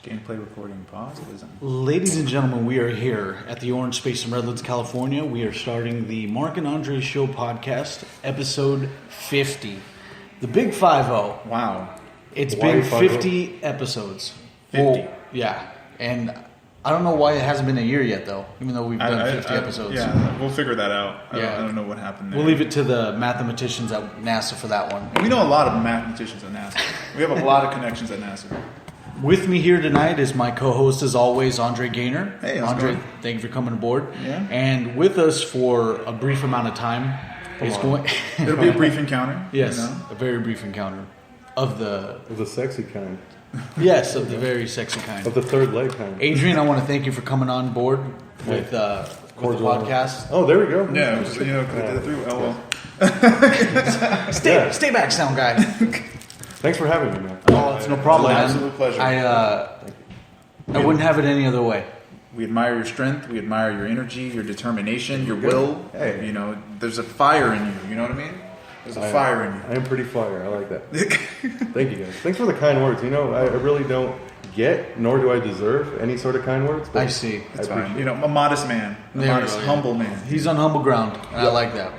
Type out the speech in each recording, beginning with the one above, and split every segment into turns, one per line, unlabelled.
Gameplay recording pause.
Ladies and gentlemen, we are here at the Orange Space in Redlands, California. We are starting the Mark and Andre Show podcast, episode 50. The big 5-0.
Wow.
It's been 50 episodes.
50?
Well, yeah. And I don't know why it hasn't been a year yet, though, even though we've done 50 episodes.
Yeah, we'll figure that out. I
Yeah.
don't know what happened there.
We'll leave it to the mathematicians at NASA for that one.
We know a lot of mathematicians at NASA. We have a lot of connections at NASA.
With me here tonight is my co-host, as always, Andre Gaynor.
Hey, how's it
Andre,
going?
thank you for coming aboard.
Yeah.
And with us for a brief amount of time is going.
It'll be a brief encounter.
Yes,
You know?
a very brief encounter of the
Of the sexy kind.
yes of the very sexy kind.
Of the third leg kind.
Adrian, I want to thank you for coming on board with the podcast.
Oh, there we go.
Yeah, it was, because I did it through LOL.
Stay back, sound guy.
Thanks for having me, man.
Oh, it's no problem, man.
Absolute pleasure.
I wouldn't have it any other way.
We admire your strength. We admire your energy, your determination, your will.
Hey.
You know, there's a fire in you. You know what I mean? There's a fire in you.
I am pretty fire. I like that. Thank you, guys. Thanks for the kind words. You know, I really don't get, nor do I deserve any sort of kind words. But
I see.
It's
I
fine.
appreciate
You know, a modest man. A
There you
modest,
go, yeah.
humble man.
He's on humble ground, and I like that.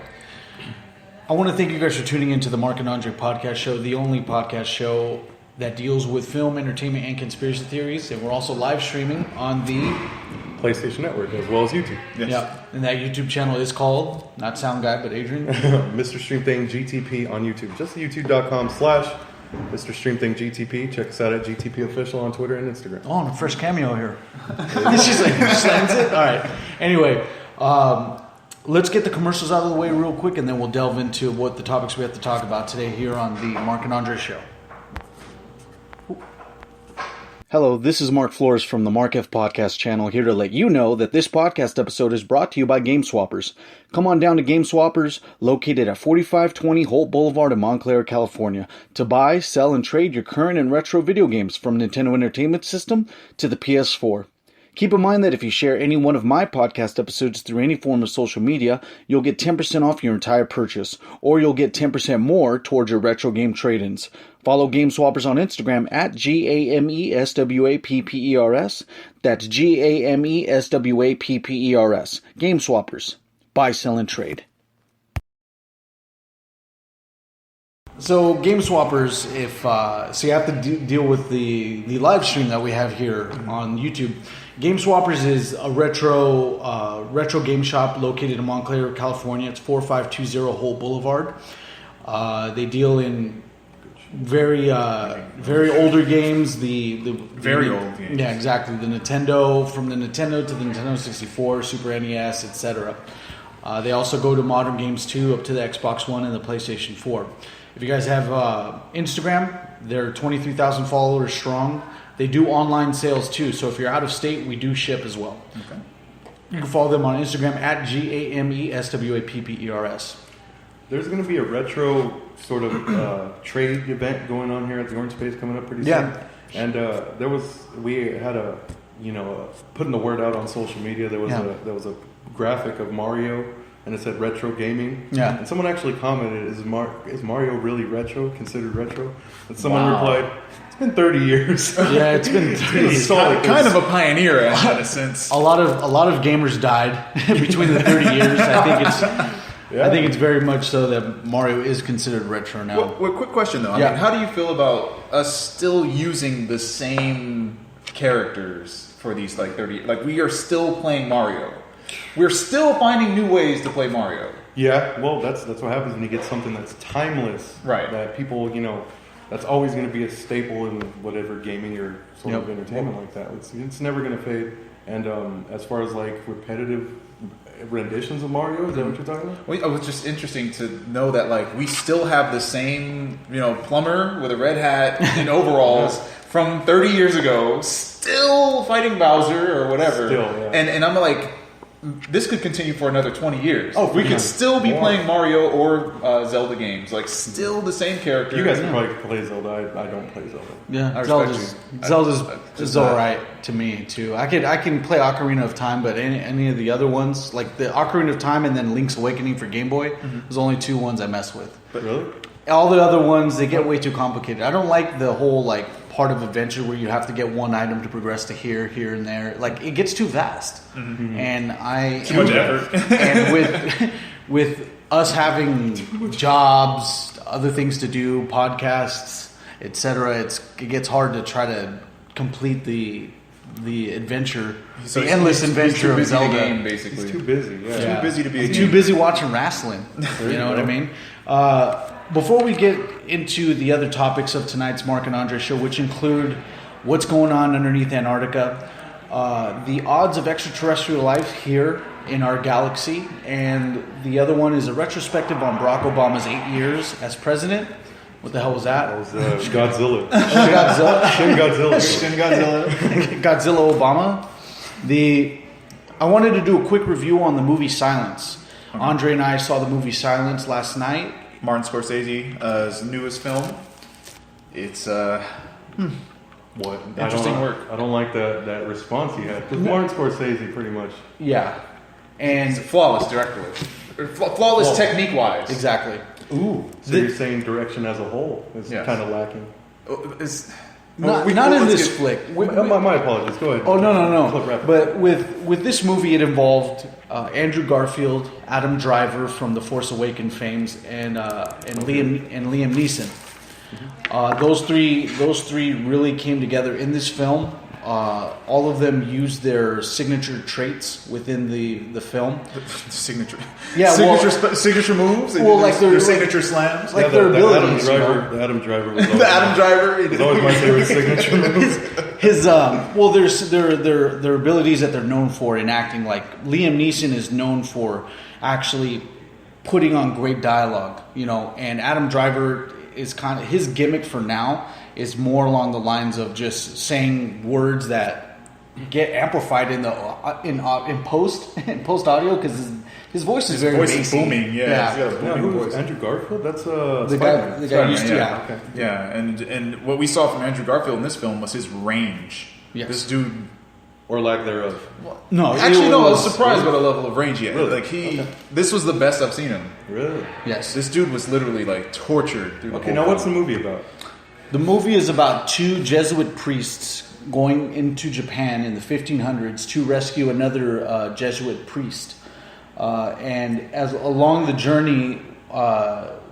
I want to thank you guys for tuning into the Mark and Andre podcast show, the only podcast show that deals with film, entertainment, and conspiracy theories. And we're also live streaming on the
PlayStation Network as well as YouTube.
Yes.
yeah, and that YouTube channel is called not Sound Guy, but Adrian.
Mr. Stream Thing GTP on YouTube. Just youtube.com/Mr. Stream Thing GTP. Check us out at GTP Official on Twitter and Instagram.
Oh, and a fresh cameo here. She's like, slams it. All right. Anyway, let's get the commercials out of the way real quick, and then we'll delve into what the topics we have to talk about today here on the Mark and Andre Show. Hello, this is Mark Flores from the Mark F Podcast channel, here to let you know that this podcast episode is brought to you by Game Swappers. Come on down to Game Swappers, located at 4520 Holt Boulevard in Montclair, California, to buy, sell, and trade your current and retro video games from Nintendo Entertainment System to the PS4. Keep in mind that if you share any one of my podcast episodes through any form of social media, you'll get 10% off your entire purchase, or you'll get 10% more towards your retro game trade-ins. Follow Game Swappers on Instagram at GAMESWAPPERS. That's GAMESWAPPERS. Game Swappers. Buy, sell, and trade. So, Game Swappers, so you have to deal with the live stream that we have here on YouTube. Game Swappers is a retro game shop located in Montclair, California. It's 4520 Holt Boulevard. They deal in very older games. The
Very old games.
Yeah, exactly. The Nintendo, from the Nintendo to the Nintendo 64, Super NES, etc. They also go to modern games too, up to the Xbox One and the PlayStation 4. If you guys have Instagram, they're 23,000 followers strong. They do online sales too, so if you're out of state, we do ship as well.
Okay.
You can follow them on Instagram at GAMESWAPPERS.
There's going to be a retro sort of trade event going on here at the Orange Space coming up pretty soon.
Yeah.
And we had putting the word out on social media. There was a graphic of Mario, and it said retro gaming.
Yeah.
And someone actually commented, is Mario really retro, considered retro? And someone replied, it's been 30 years.
Yeah, it's been 30 years.
Kind of a pioneer in a sense.
A lot of gamers died between the 30 years. I think it's very much so that Mario is considered retro now.
Well, quick question though. I mean, how do you feel about us still using the same characters for these 30? Like, we are still playing Mario. We're still finding new ways to play Mario.
Yeah, well, that's what happens when you get something that's timeless.
Right.
That people, that's always going to be a staple in whatever gaming or sort of entertainment like that. It's never going to fade. And as far as repetitive renditions of Mario, is that what you're talking about?
Well, it was just interesting to know that we still have the same plumber with a red hat and overalls from 30 years ago, still fighting Bowser or whatever.
Still, yeah.
And I'm like, this could continue for another 20 years.
Oh,
we could still be
more.
playing Mario or Zelda games, still the same character.
You guys can probably play Zelda. I don't play Zelda.
Yeah,
I respect
Zelda's
you.
is all right to me too. I can play Ocarina of Time, but any of the other ones, like the Ocarina of Time and then Link's Awakening for Game Boy, there's only two ones I mess with.
But really?
All the other ones, they get way too complicated. I don't like the whole part of adventure where you have to get one item to progress to here, and there. Like it gets too vast, and
too much effort.
And with us having jobs, other things to do, podcasts, etc., it gets hard to try to complete the adventure,
So
the endless
he's
adventure
too
of
busy to
Zelda.
game, basically.
He's too busy. Yeah.
Too busy to be a
Too
gamer.
busy watching wrestling. You know what I mean? Before we get into the other topics of tonight's Mark and Andre show, which include what's going on underneath Antarctica, the odds of extraterrestrial life here in our galaxy, and the other one is a retrospective on Barack Obama's 8 years as president. What the hell was that?
That was Godzilla.
Godzilla.
Shin Godzilla.
Shin Godzilla.
Godzilla Obama. I wanted to do a quick review on the movie Silence.
Okay.
Andre and I saw the movie Silence last night.
Martin Scorsese's newest film. It's
What?
Interesting work.
I don't like that response he had. Because Martin Scorsese, pretty much.
Yeah. And
it's flawless director-wise. Flawless technique-wise.
exactly.
Ooh. So you're saying direction as a whole is
Yes.
kind of lacking.
Not in
let's
this
get-
flick.
My apologies. Go ahead.
Oh no!
Clip wrap.
But with this movie, it involved Andrew Garfield, Adam Driver from The Force Awakens fames, and Liam Neeson. Those three really came together in this film. All of them used their signature traits within the film.
Signature.
Yeah,
signature moves. And
well, like
their
their
signature slams.
like their abilities.
The Adam Driver was always,
The Adam Driver.
was always my favorite signature move.
His there's their abilities that they're known for in acting. Like Liam Neeson is known for actually putting on great dialogue, and Adam Driver is kind of his gimmick for now is more along the lines of just saying words that get amplified in post audio because his voice is very
voice is
bassy.
booming. Yeah, he's got a booming
Who
voice.
was Andrew Garfield? That's
The
Spider-Man.
guy used to,
yeah.
Okay.
Yeah, and what we saw from Andrew Garfield in this film was his range.
Yes.
This dude.
Or lack thereof.
No,
Actually,
it
no. I was
was-
surprised by the level of range he had.
Really?
Like this was the best I've seen him.
Really?
Yes.
This dude was literally like tortured through the
Okay,
whole
now what's the
film.
movie about?
The movie is about two Jesuit priests going into Japan in the 1500s to rescue another Jesuit priest. And as along the journey,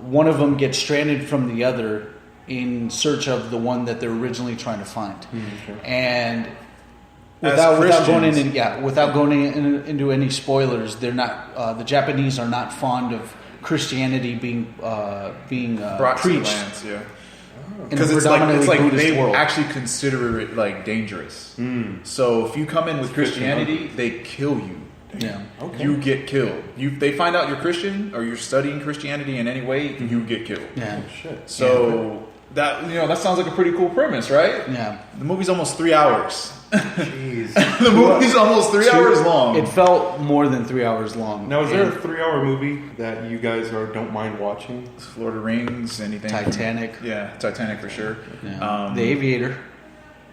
one of them gets stranded from the other in search of the one that they're originally trying to find.
Okay.
And
As
without going
Christians.
into any spoilers, they're not. The Japanese are not fond of Christianity being
brought to the
preached.
lands, yeah.
in a
Because it's
predominantly
like
Buddhist
they
world.
actually consider it like dangerous. So if you come in with Christianity, they kill you.
Yeah.
Okay.
You get killed. They find out you're Christian or you're studying Christianity in any way, you get killed.
Yeah.
Oh, shit.
So that sounds like a pretty cool premise, right?
Yeah.
The movie's almost 3 hours.
Jeez.
The movie's almost 3 hours long.
It felt more than 3 hours long.
Now, is there a
And
3-hour movie that you guys don't mind watching?
Lord of the Rings, anything.
Titanic?
Yeah, Titanic for sure.
Yeah. The Aviator.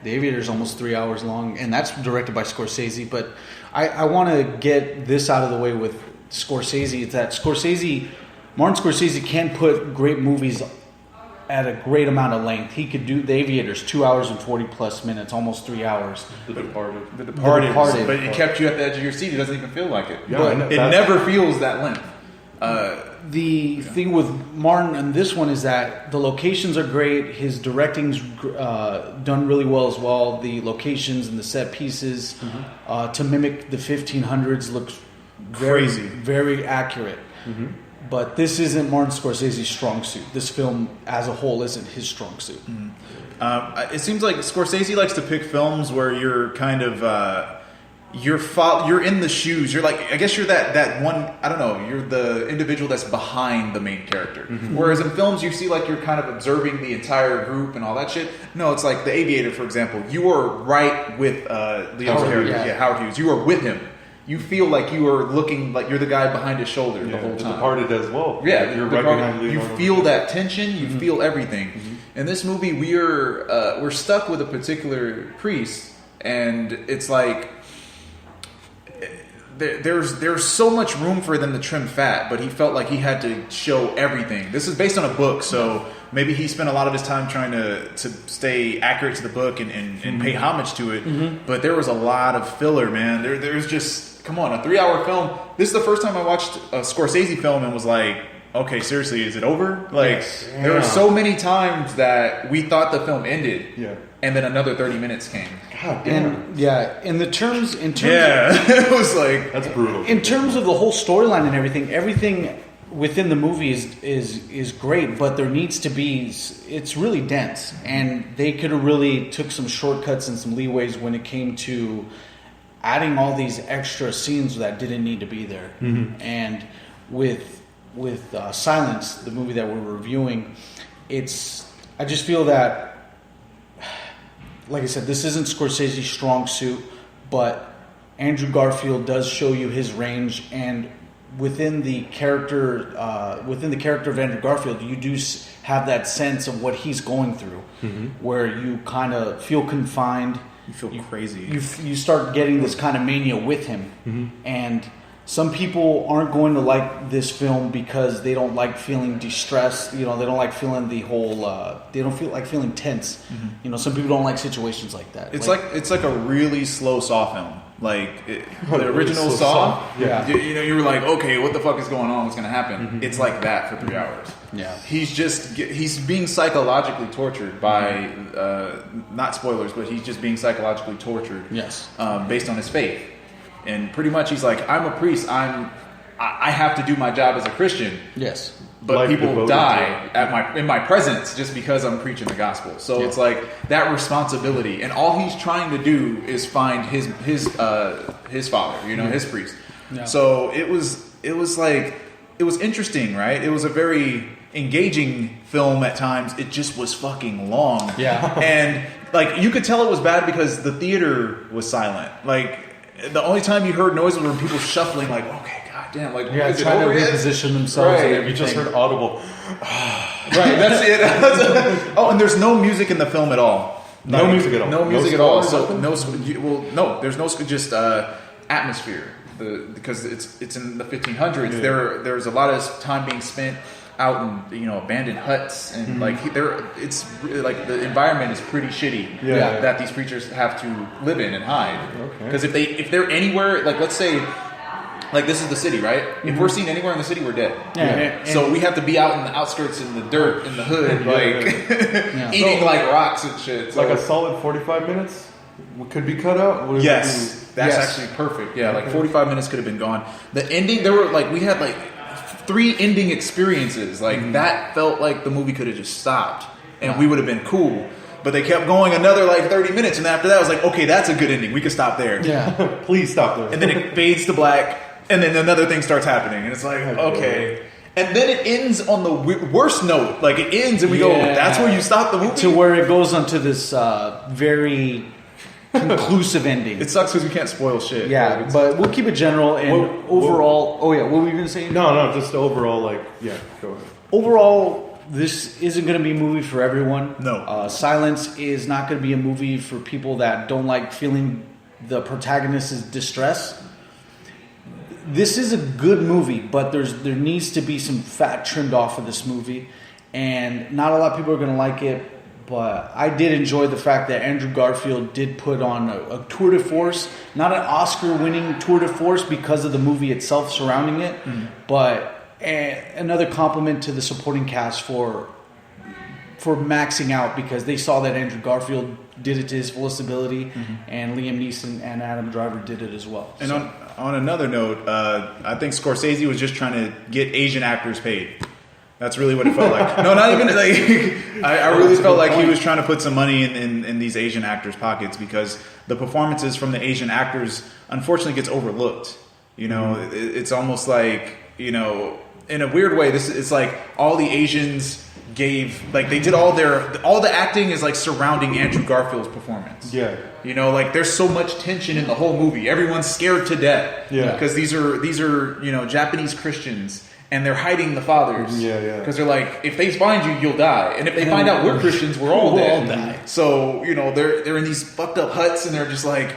The Aviator is almost 3 hours long, and that's directed by Scorsese. But I want to get this out of the way with Scorsese. It's that Martin Scorsese can put great movies at a great amount of length. He could do The Aviator's 2 hours and 40 plus minutes, almost 3 hours.
The Departed.
The Departed, but it
Departed.
kept you at the edge of your seat. It doesn't even feel like it.
Yeah,
But
I know.
it never feels that length.
The thing with Martin and this one is that the locations are great. His directing's done really well as well. The locations and the set pieces to mimic the 1500s looks
Crazy.
very accurate. But this isn't Martin Scorsese's strong suit. This film as a whole isn't his strong suit.
It seems like Scorsese likes to pick films where you're kind of you're in the shoes. You're like, I guess you're that one. I don't know. You're the individual that's behind the main character. Whereas in films, you see like you're kind of observing the entire group and all that shit. No, it's like The Aviator, for example. You are right with Leo's
Howard,
character,
yeah.
Howard Hughes. You are with him. You feel like you are looking like you're the guy behind his shoulder the whole
The
time.
Departed as well.
Yeah,
you're
the
right
part-
behind
you
Leonardo.
feel that tension. You feel everything. In this movie, we're stuck with a particular priest, and it's like there's so much room for them to trim fat, but he felt like he had to show everything. This is based on a book, so maybe he spent a lot of his time trying to stay accurate to the book and pay homage to it. But there was a lot of filler, man. There's just, come on, a 3-hour film. This is the first time I watched a Scorsese film and was like, okay, seriously, is it over? Like, there were so many times that we thought the film ended, and then another 30 minutes came.
God damn.
And in terms,
it was like,
that's brutal.
In terms of the whole storyline and everything within the movie is great, but there needs to be, it's really dense, and they could have really took some shortcuts and some leeways when it came to adding all these extra scenes that didn't need to be there. And with Silence, the movie that we're reviewing, I just feel that, like I said, this isn't Scorsese's strong suit, but Andrew Garfield does show you his range, and within the character of Andrew Garfield, you do have that sense of what he's going through, where you kind of feel confined.
you feel crazy.
You start getting this kind of mania with him, and some people aren't going to like this film because they don't like feeling distressed. They don't like feeling the whole. They don't feel like feeling tense. Some people don't like situations like that.
It's like a really slow Saw film. Like the original
slow
Saw.
Yeah.
You were like, okay, what the fuck is going on? What's going to happen? It's like that for 3 hours.
Yeah.
He's being psychologically tortured by not spoilers, but he's just being psychologically tortured.
Yes.
Based on his faith. And pretty much he's like, I'm a priest. I have to do my job as a Christian.
Yes.
But
Life
people
devoted
die in my presence just because I'm preaching the gospel. So it's like that responsibility, and all he's trying to do is find his father, his priest. Yeah. So it was interesting, right? It was a very engaging film at times. It just was fucking long.
Yeah.
And like you could tell it was bad because the theater was silent. Like the only time you heard noise was when people shuffling. Like, okay, goddamn, like
trying to reposition themselves.
Right.
And everything.
You just heard audible.
Right, that's it. And there's no music in the film at all.
No music at all.
No music at
score,
all. So
nothing?
no, there's no just atmosphere. Because it's in the 1500s. Yeah. There's a lot of time being spent out in abandoned huts and it's really, like the environment is pretty shitty that these creatures have to live in and hide. Because if they're anywhere, like let's say. Like this is the city, right? If we're seen anywhere in the city, we're dead.
Yeah.
So we have to be out in the outskirts, in the dirt, in the hood, eating like rocks and shit. So,
like a solid 45 minutes could be cut out.
That's actually perfect. Yeah, like 45 minutes could have been gone. The ending, we had 3 ending experiences. Like that felt like the movie could have just stopped, and we would have been cool. But they kept going another 30 minutes, and after that, I was like, okay, that's a good ending. We can stop there.
Yeah,
please stop there.
And then it fades to black. And then another thing starts happening, and it's like, okay. And then it ends on the worst note. Like, it ends, and we go, that's where you stop the movie?
To where it goes onto this very conclusive ending.
It sucks because we can't spoil shit.
Yeah, but we'll keep it general, and overall... what were you going to say?
No, just overall, go ahead.
Overall, this isn't going to be a movie for everyone.
No.
Silence is not going to be a movie for people that don't like feeling the protagonist's distress. This is a good movie, but there needs to be some fat trimmed off of this movie, and not a lot of people are going to like it. But I did enjoy the fact that Andrew Garfield did put on a tour de force, not an Oscar-winning tour de force because of the movie itself surrounding it, but another compliment to the supporting cast for maxing out because they saw that Andrew Garfield did it to his fullest ability, and Liam Neeson and Adam Driver did it as well.
And on another note, I think Scorsese was just trying to get Asian actors paid. That's really what it felt like. No, not even like. I really felt like he was trying to put some money in these Asian actors' pockets because the performances from the Asian actors unfortunately gets overlooked. It's almost like in a weird way. It's like all the Asians they did all the acting is like surrounding Andrew Garfield's performance.
Yeah.
There's so much tension in the whole movie. Everyone's scared to death.
Yeah.
Because these are Japanese Christians and they're hiding the fathers.
Yeah.
Because they're like, if they find you, you'll die. And if they find out we're Christians, we're all dead.
Die.
So, they're in these fucked up huts and they're just like,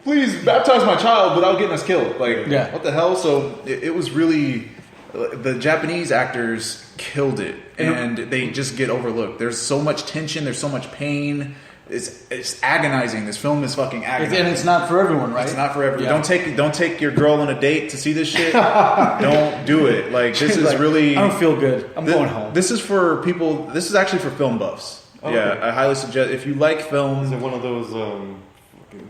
please baptize my child without getting us killed. What the hell? So it was really the Japanese actors killed it, and they just get overlooked. There's so much tension. There's so much pain. It's agonizing. This film is fucking agonizing,
and it's not for everyone, right?
It's not for everyone. Yeah. Don't take your girl on a date to see this shit. Don't do it. Like this is really.
I don't feel good. I'm going home.
This is for people. This is actually for film buffs. Okay. Yeah, I highly suggest if you like film.
Is it one of those?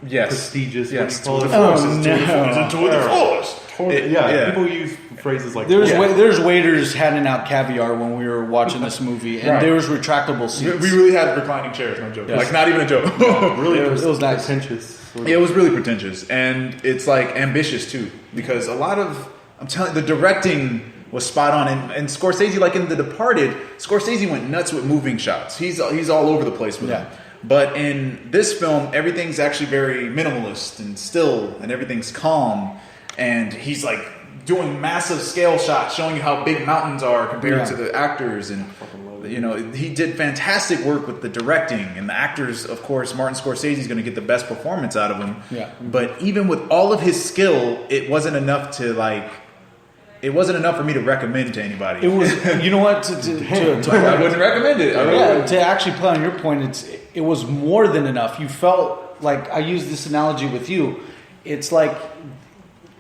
Yes.
Prestigious.
Yes.
Tour de
force.
Tour
de force.
People use phrases like
there's waiters handing out caviar when we were watching this movie, and there was retractable seats.
We really had reclining chairs, no joke. Yes. Like not even a joke.
Really,
it was nice.
Pretentious.
Yeah, it was really pretentious, and it's like ambitious too, because a lot of the directing was spot on, and Scorsese, like in The Departed, Scorsese went nuts with moving shots. He's all over the place with them. But in this film, everything's actually very minimalist and still, and everything's calm. And he's like doing massive scale shots, showing you how big mountains are compared to the actors. And he did fantastic work with the directing and the actors. Of course, Martin Scorsese is going to get the best performance out of him. Yeah. But even with all of his skill, it wasn't enough to It wasn't enough for me to recommend to anybody.
It was, you know what? To
I wouldn't recommend it.
To actually play on your point, it was more than enough. You felt like, I use this analogy with you. It's like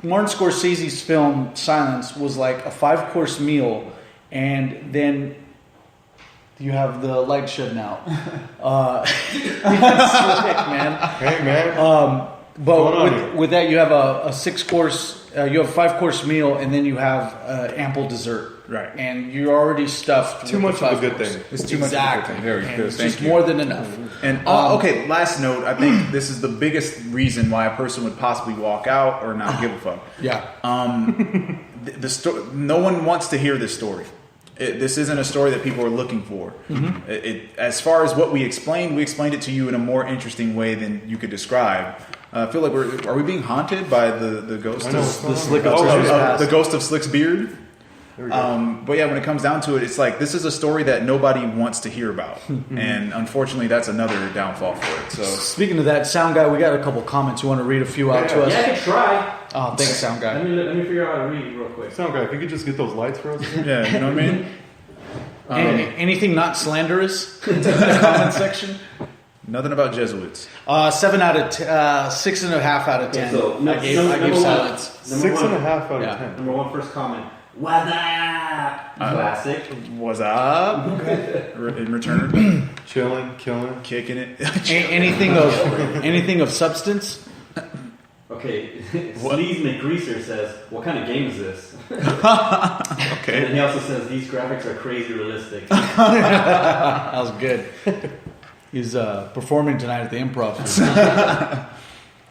Martin Scorsese's film Silence was like a 5-course meal, and then you have the light shutting out. Slick, man.
Hey, man.
But with that, you have a 6-course, you have a 5-course meal, and then you have ample dessert.
Right.
And you're already stuffed.
Too much of a good thing.
It's too much of a good thing. Very good.
It's just more than enough.
And okay, last note. I think this is the biggest reason why a person would possibly walk out or not give a fuck.
Yeah.
No one wants to hear this story. This isn't a story that people are looking for. Mm-hmm. As far as what we explained it to you in a more interesting way than you could describe. I feel like are we being haunted by the ghost of the ghost of Slick's beard? But yeah, when it comes down to it, it's like this is a story that nobody wants to hear about, and unfortunately, that's another downfall for it. So,
speaking of that, Sound Guy, we got a couple comments. You want to read a few out to us?
Yeah, I can try.
Oh, thanks, Sound Guy.
Let me figure out how to read real quick.
Sound Guy, if you could just get those lights for us.
Yeah, you know what I mean.
Anything not slanderous in the comment section?
Nothing about Jesuits.
7 out of 6.5 out of 10.
So,
I gave Silence.
6.5 out of 10.
Number one, first comment. What's up? Classic.
What's up? In return,
Chilling, killing,
kicking it.
anything of substance?
Okay. Sleaze McGreaser says, "What kind of game is this?"
Okay.
And he also says, "These graphics are crazy realistic."
That was good. He's performing tonight at the Improv.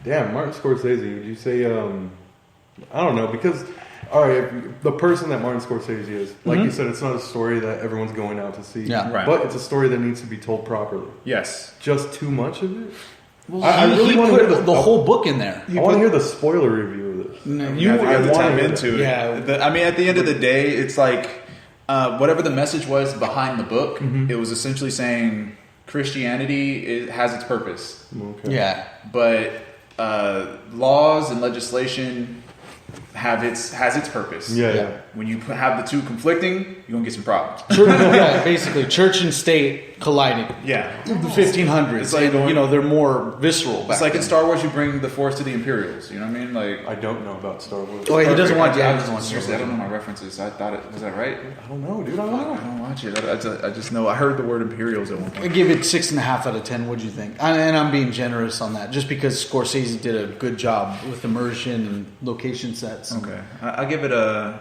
Damn, Martin Scorsese. Would you say? I don't know, because all right, the person that Martin Scorsese is, like you said, it's not a story that everyone's going out to see.
Yeah,
right.
But it's a story that needs to be told properly.
Yes.
Just too much of it.
Well, I really want to put the whole book in there.
I want to hear the spoiler review of this.
You have to tap into it.
Yeah.
I mean, at the end of the day, it's like whatever the message was behind the book, it was essentially saying Christianity has its purpose.
Okay.
Yeah.
But laws and legislation has its purpose.
Yeah.
When you have the two conflicting, you're gonna get some problems.
Basically, church and state colliding.
Yeah,
The 1500s.
It's like
they're more visceral.
It's like in Star Wars, you bring the Force to the Imperials. You know what I mean? Like
I don't know about Star Wars.
Oh, he doesn't want to.
Seriously, I don't know my references. I thought was that right?
I don't know, dude. I don't know.
I don't watch it. I just know I heard the word Imperials at one
I
point.
give it 6.5 out of 10. What'd you think? And I'm being generous on that, just because Scorsese did a good job with immersion and location sets.
Okay, I'll give it a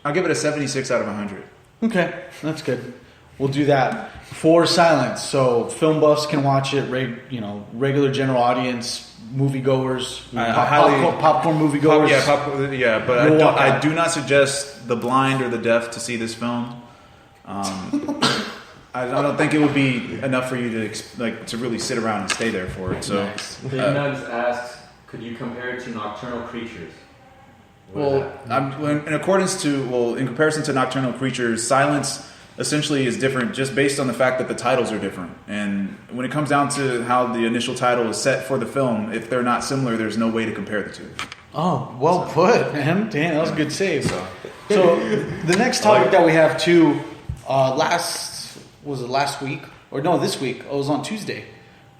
76 out of 100.
Okay, that's good. We'll do that for Silence, so film buffs can watch it. Regular general audience, moviegoers, popcorn moviegoers.
But I do not suggest the blind or the deaf to see this film. I don't think it would be enough for you to really sit around and stay there for it. So,
nice. Big Nugs asks, could you compare it to Nocturnal Creatures?
in comparison to Nocturnal Creatures, Silence essentially is different just based on the fact that the titles are different. And when it comes down to how the initial title is set for the film, if they're not similar, there's no way to compare the two.
Oh, well put, man. Damn, that was a good save. So the next topic that we have too, last week? Or no, this week. It was on Tuesday.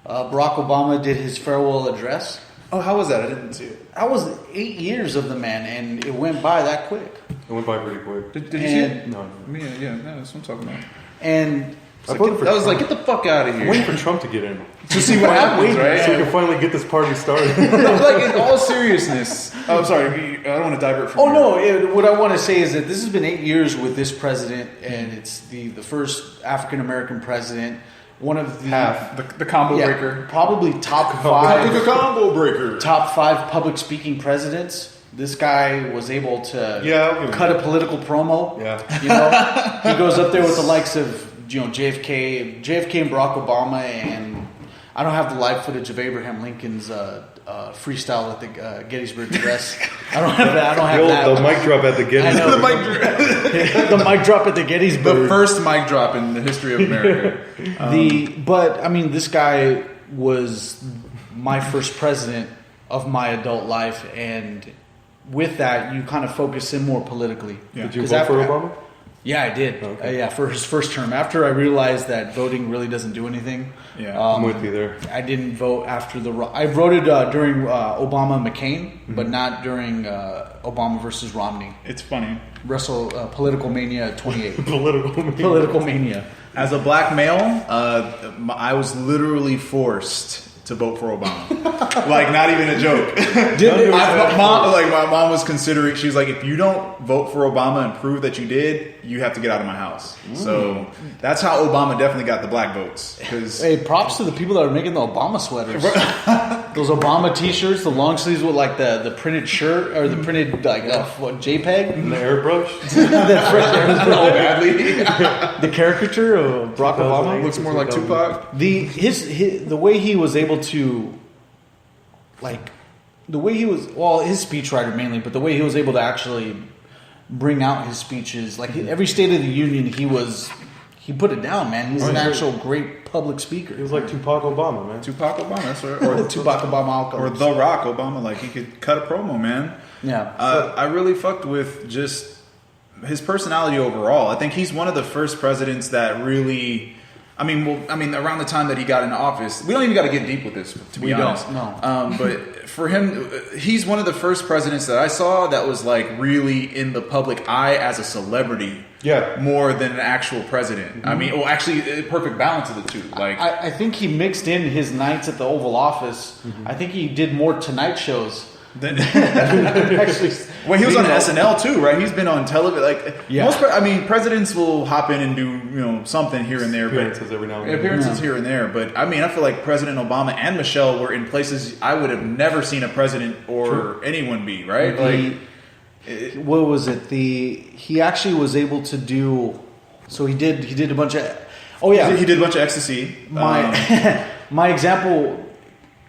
Barack Obama did his farewell address.
Oh, how was that? I didn't see it.
That was 8 years of the man, and it went by that quick.
It went by pretty quick.
Did you see it?
No.
Yeah, that's what I'm talking about.
And
I voted for
I was
Trump.
like, get the fuck out of
I'm
here.
waiting for Trump to get in.
To see what happens, right?
So we can finally get this party started.
Like, in all seriousness. Oh, I'm sorry. I don't want to divert from
what I want to say is that this has been 8 years with this president, and it's the first African American president. One of the
the combo breaker.
Probably top five.
The combo breaker.
Top 5 public speaking presidents. This guy was able to cut a political promo.
Yeah.
You know, he goes up there with the likes of JFK and Barack Obama, and I don't have the live footage of Abraham Lincoln's freestyle at the Gettysburg Address. I don't have that. I don't have that.
The mic drop at the Gettysburg.
I know. The mic drop at the Gettysburg.
The first mic drop in the history of America.
But I mean, this guy was my first president of my adult life, and with that, you kind of focus in more politically.
Yeah.
Did you vote for Obama?
Yeah, I did.
Okay.
Yeah, for his first term. After I realized that voting really doesn't do anything.
Yeah,
I'm with you there.
I didn't vote after I voted during Obama McCain, but not during Obama versus Romney.
It's funny.
Political Mania 28.
Political
Mania.
As a black male, I was literally forced to vote for Obama. Like, not even a joke. My mom was considering. She was like, if you don't vote for Obama and prove that you did, you have to get out of my house. So that's how Obama definitely got the black votes.
Hey, props to the people that are making the Obama sweaters. Those Obama T-shirts, the long sleeves with like the printed shirt or the printed JPEG,
and the airbrush.
The caricature of Barack Obama
looks more like Tupac.
The way he was able to, his speechwriter mainly, but the way he was able to actually bring out his speeches, like every State of the Union, he put it down, man. He's an actual great public speaker.
He was like Tupac Obama, man.
Tupac Obama, that's right. Or
Tupac Obama,
or The Rock Obama. Like, he could cut a promo, man.
Yeah.
I really fucked with just his personality overall. I think he's one of the first presidents that really. Around the time that he got into office, we don't even got to get deep with this, to be honest.
No.
But for him, he's one of the first presidents that I saw that was like really in the public eye as a celebrity.
Yeah.
More than an actual president. Mm-hmm. I mean, actually, a perfect balance of the two. Like,
I think he mixed in his nights at the Oval Office. Mm-hmm. I think he did more Tonight shows.
Actually, well, he was on SNL too, right? He's been on television. Like, presidents will hop in and do something here and there,
appearances every now and then.
Appearances here and there. But I feel like President Obama and Michelle were in places I would have never seen a president or anyone be, right?
What was it? He actually was able to do. So he did a bunch of. Oh yeah,
he did a bunch of ecstasy.
My example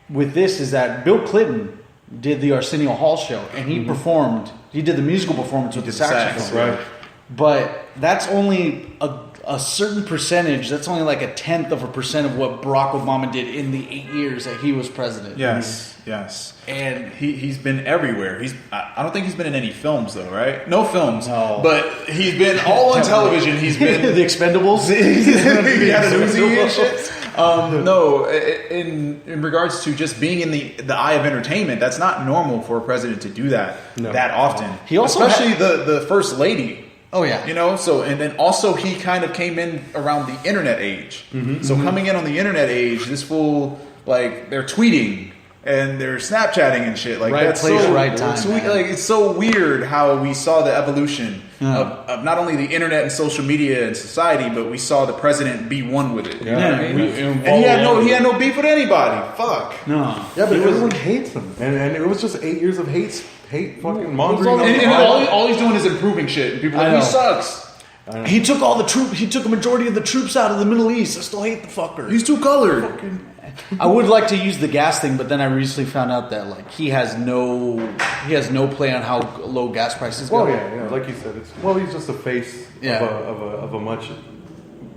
with this is that Bill Clinton did the Arsenio Hall show, and he performed. He did the musical performance with the saxophone.
Right.
But that's only a certain percentage. That's only like 0.1% of what Barack Obama did in the 8 years that he was president.
Yes. And he's been everywhere. I don't think he's been in any films though, right? No films. No. But he's been all on television. He's been
The Expendables.
He had a Uzi and shit. No, in regards to just being in the eye of entertainment, that's not normal for a president to do that that often.
He also
especially the first lady.
Oh yeah,
So and then also he kind of came in around the internet age. Mm-hmm. So coming in on the internet age, this fool they're tweeting and they're Snapchatting and shit. Like,
right
that's
place,
so
right time.
It's so weird how we saw the evolution of not only the internet and social media and society, but we saw the president be one with it.
Yeah.
And he had no beef with anybody. Fuck.
No.
Yeah, but everyone hates him, and it was just 8 years of hate fucking mongering.
And all he's doing is improving shit. And people are like, he sucks.
He took all the troops. He took a majority of the troops out of the Middle East. I still hate the fucker.
He's too colored.
I would like to use the gas thing, but then I recently found out that he has no play on how low gas prices go.
Well, yeah, like you said, he's just a face of a much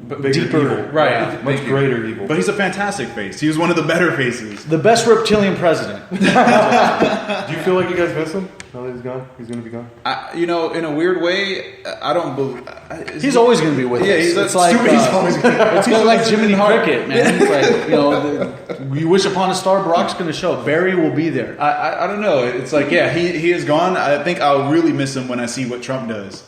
bigger
deeper,
evil.
right?
Yeah, much greater evil.
But he's a fantastic face. He was one of the better faces.
The best reptilian president.
Do you feel like you guys miss him? Now that he's gone, he's going to be gone.
In a weird way, I don't believe.
He's always going to be with us.
He's
It's like
he's always gonna be.
it's kind of like Jiminy Cricket, man. It's like, you wish upon a star, Barack's going to show. Barry will be there.
I don't know. It's like, he is gone. I think I'll really miss him when I see what Trump does.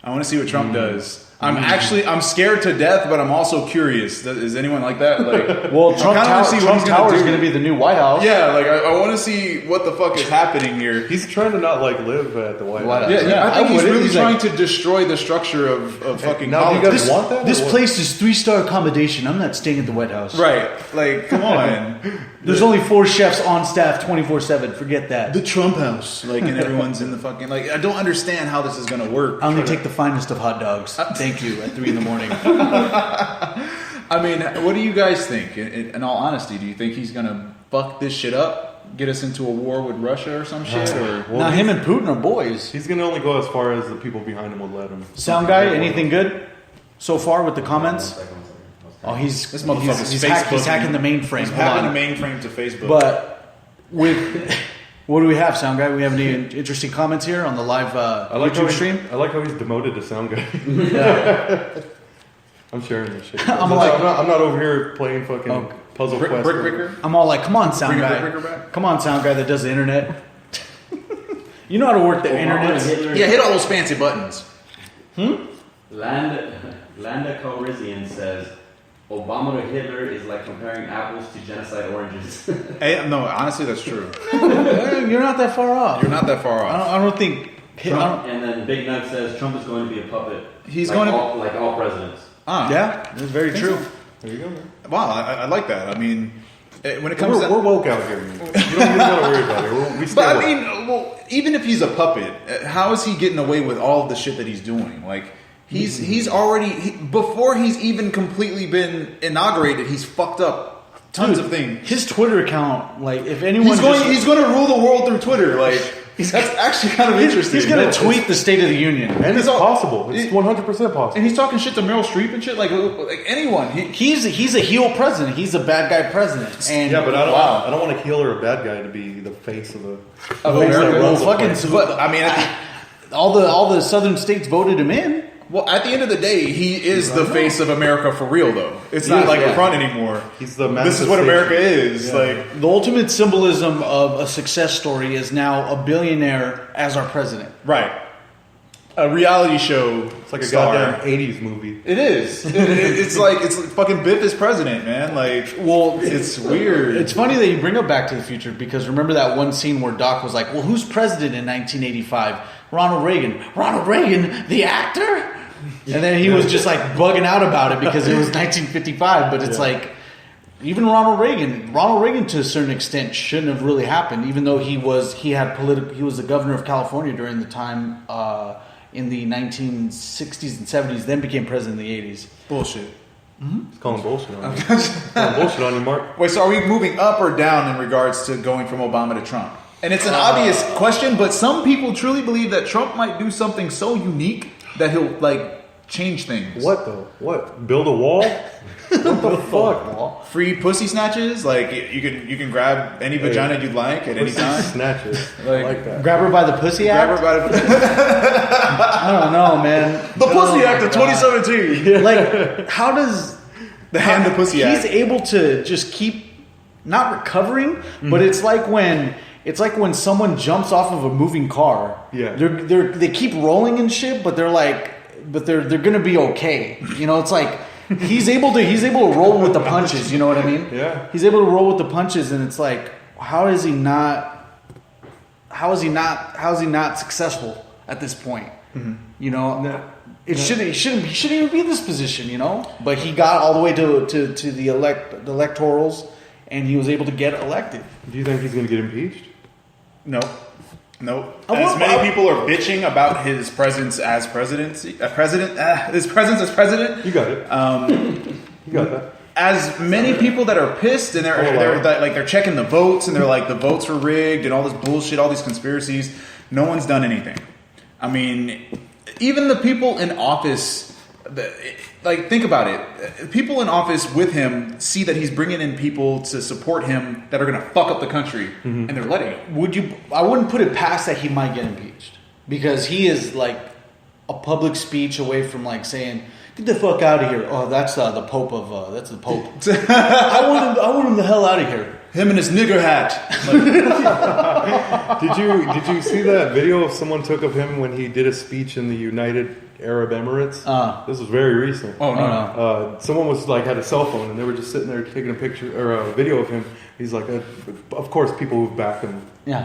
I want to see what Trump does. I'm scared to death, but I'm also curious. Is anyone like that? Like,
Well, Trump Tower is
do.
going to be the new White House.
Yeah, like I want to see what the fuck is happening here.
He's trying to not live at the White House.
Yeah, I think he's really
He's
trying
like,
to destroy the structure of fucking
now, do you
politics.
guys want that?
This
or what?
place is 3-star accommodation. I'm not staying at the White House.
Right? Like, come on.
There's only 4 chefs on staff 24/7. Forget that.
The Trump house, like, and everyone's in the fucking like. I don't understand how this is gonna work.
I only take the finest of hot dogs. Thank you. At 3 a.m.
I mean, what do you guys think? In all honesty, do you think he's gonna fuck this shit up, get us into a war with Russia or some shit? Or
Well,
Now him and Putin are boys.
He's going to only go as far as the people behind him will let him.
Sound guy, anything good so far with the comments? Oh,
This motherfucker's
he's
Facebooking.
hacking the mainframe.
he's
Hold
hacking
on.
the mainframe to Facebook.
But with what do we have, Sound guy? We have any interesting comments here on the live
I like
YouTube stream?
I like how he's demoted to sound guy.
Yeah.
I'm sharing this shit.
I'm
I'm not over here playing fucking puzzle
Brick
quest.
Bricker.
I'm all like, come on, Sound
Bring a
guy.
brick breaker back?
Come on, Sound guy that does the internet. You know how to work the internet.
Yeah, hit all those fancy buttons.
Landa Calrissian says, Obama to Hitler is like comparing apples to genocide oranges.
Hey, no, honestly, that's true.
You're not that far off.
You're not that far off.
I don't think.
Trump, and then Big Nut says Trump is going to be a puppet.
He's
like
going to-
all, like all presidents.
Yeah, that's very true.
There you go, man.
Wow, I like that. I mean, when it comes to
We're woke out here. Man. You don't even got to worry about it. We still
But I mean, well, even if he's a puppet, how is he getting away with all of the shit that he's doing? Like, he's already before he's even completely been inaugurated, he's fucked up tons of things.
His Twitter account, like, if anyone
He's going to rule the world through Twitter. Like, that's actually kind of interesting.
he's going to tweet the State of the Union.
and it's
all-
possible. It's 100% possible.
And he's talking shit to Meryl Streep and shit. Like anyone.
He's a heel president. He's a bad guy president. And
Yeah, but I don't.
Wow.
I don't want a heel or a bad guy to be the face of the.
Of
face that
America.
runs the
fucking.
place.
But I mean,
all the southern states voted him in.
at the end of the day, he is the face of America for real, though. It's not like a front anymore.
He's the
This is what America is.
Yeah.
Like,
The ultimate symbolism of a success story is now a billionaire as our president.
right. A reality show.
It's like a
star.
goddamn '80s movie.
It is. It's like fucking Biff is president, man. Like,
Well,
it's weird.
It's funny that you bring up Back to the Future because remember that one scene where Doc was like, "Well, who's president in 1985? Ronald Reagan. Ronald Reagan, the actor." And then he was just like bugging out about it because it was 1955. But it's like even Ronald Reagan to a certain extent shouldn't have really happened, even though he was the governor of California during the time in the 1960s and 70s. Then became president in the 80s.
bullshit.
It's calling bullshit on you. Calling bullshit on you, Mark.
Wait, so are we moving up or down in regards to going from Obama to Trump? And it's an obvious question, but some people truly believe that Trump might do something so unique that he'll like change things.
What though? What? Build a wall? What the fuck?
Free pussy snatches? Like you can grab any vagina you'd like at any time.
Snatches. I
Like-
like that.
Grab her by the pussy
Grab
act.
her by the
I don't know, man.
Pussy Act of 2017.
Like, how does
The Hand the Pussy
he's
Act.
able to just keep not recovering, but it's like when someone jumps off of a moving car.
Yeah.
they keep rolling and shit, but they're gonna be okay. You know, it's like he's able to roll with the punches. You know what I mean?
Yeah.
He's able to roll with the punches, and it's like, how is he not successful at this point? You know, he shouldn't even be in this position. You know, but he got all the way to the electorals, and he was able to get elected.
Do you think he's going to get impeached?
Nope.
I
As
want-
many people are bitching about his presence as presidency, his presence as president.
You got it. You got that.
As many people that are pissed and they're checking the votes and they're like the votes were rigged and all this bullshit, all these conspiracies. No one's done anything. I mean, even the people in office Like, think about it. People in office with him see that he's bringing in people to support him that are going to fuck up the country, and they're letting it.
I wouldn't put it past that he might get impeached because he is like a public speech away from like saying, "Get the fuck out of here." Oh, that's the Pope of that's the Pope. I want him the hell out of here.
Him and his nigger hat.
Did you see that video someone took of him when he did a speech in the United Arab Emirates? This was very recent.
Oh no!
Someone was like had a cell phone and they were just sitting there taking a picture or a video of him. He's like, of course, people who've backed him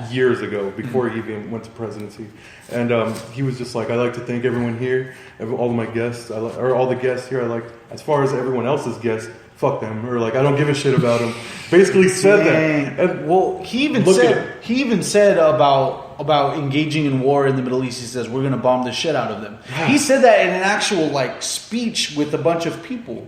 years ago before he even went to presidency, and he was just like, I like to thank everyone here, all of my guests, or all the guests here. I like, as far as everyone else's guests, fuck them, or like I don't give a shit about them. Basically said that. And
well, he even said about engaging in war in the Middle East. He says we're going to bomb the shit out of them. Yeah. He said that in an actual like speech with a bunch of people.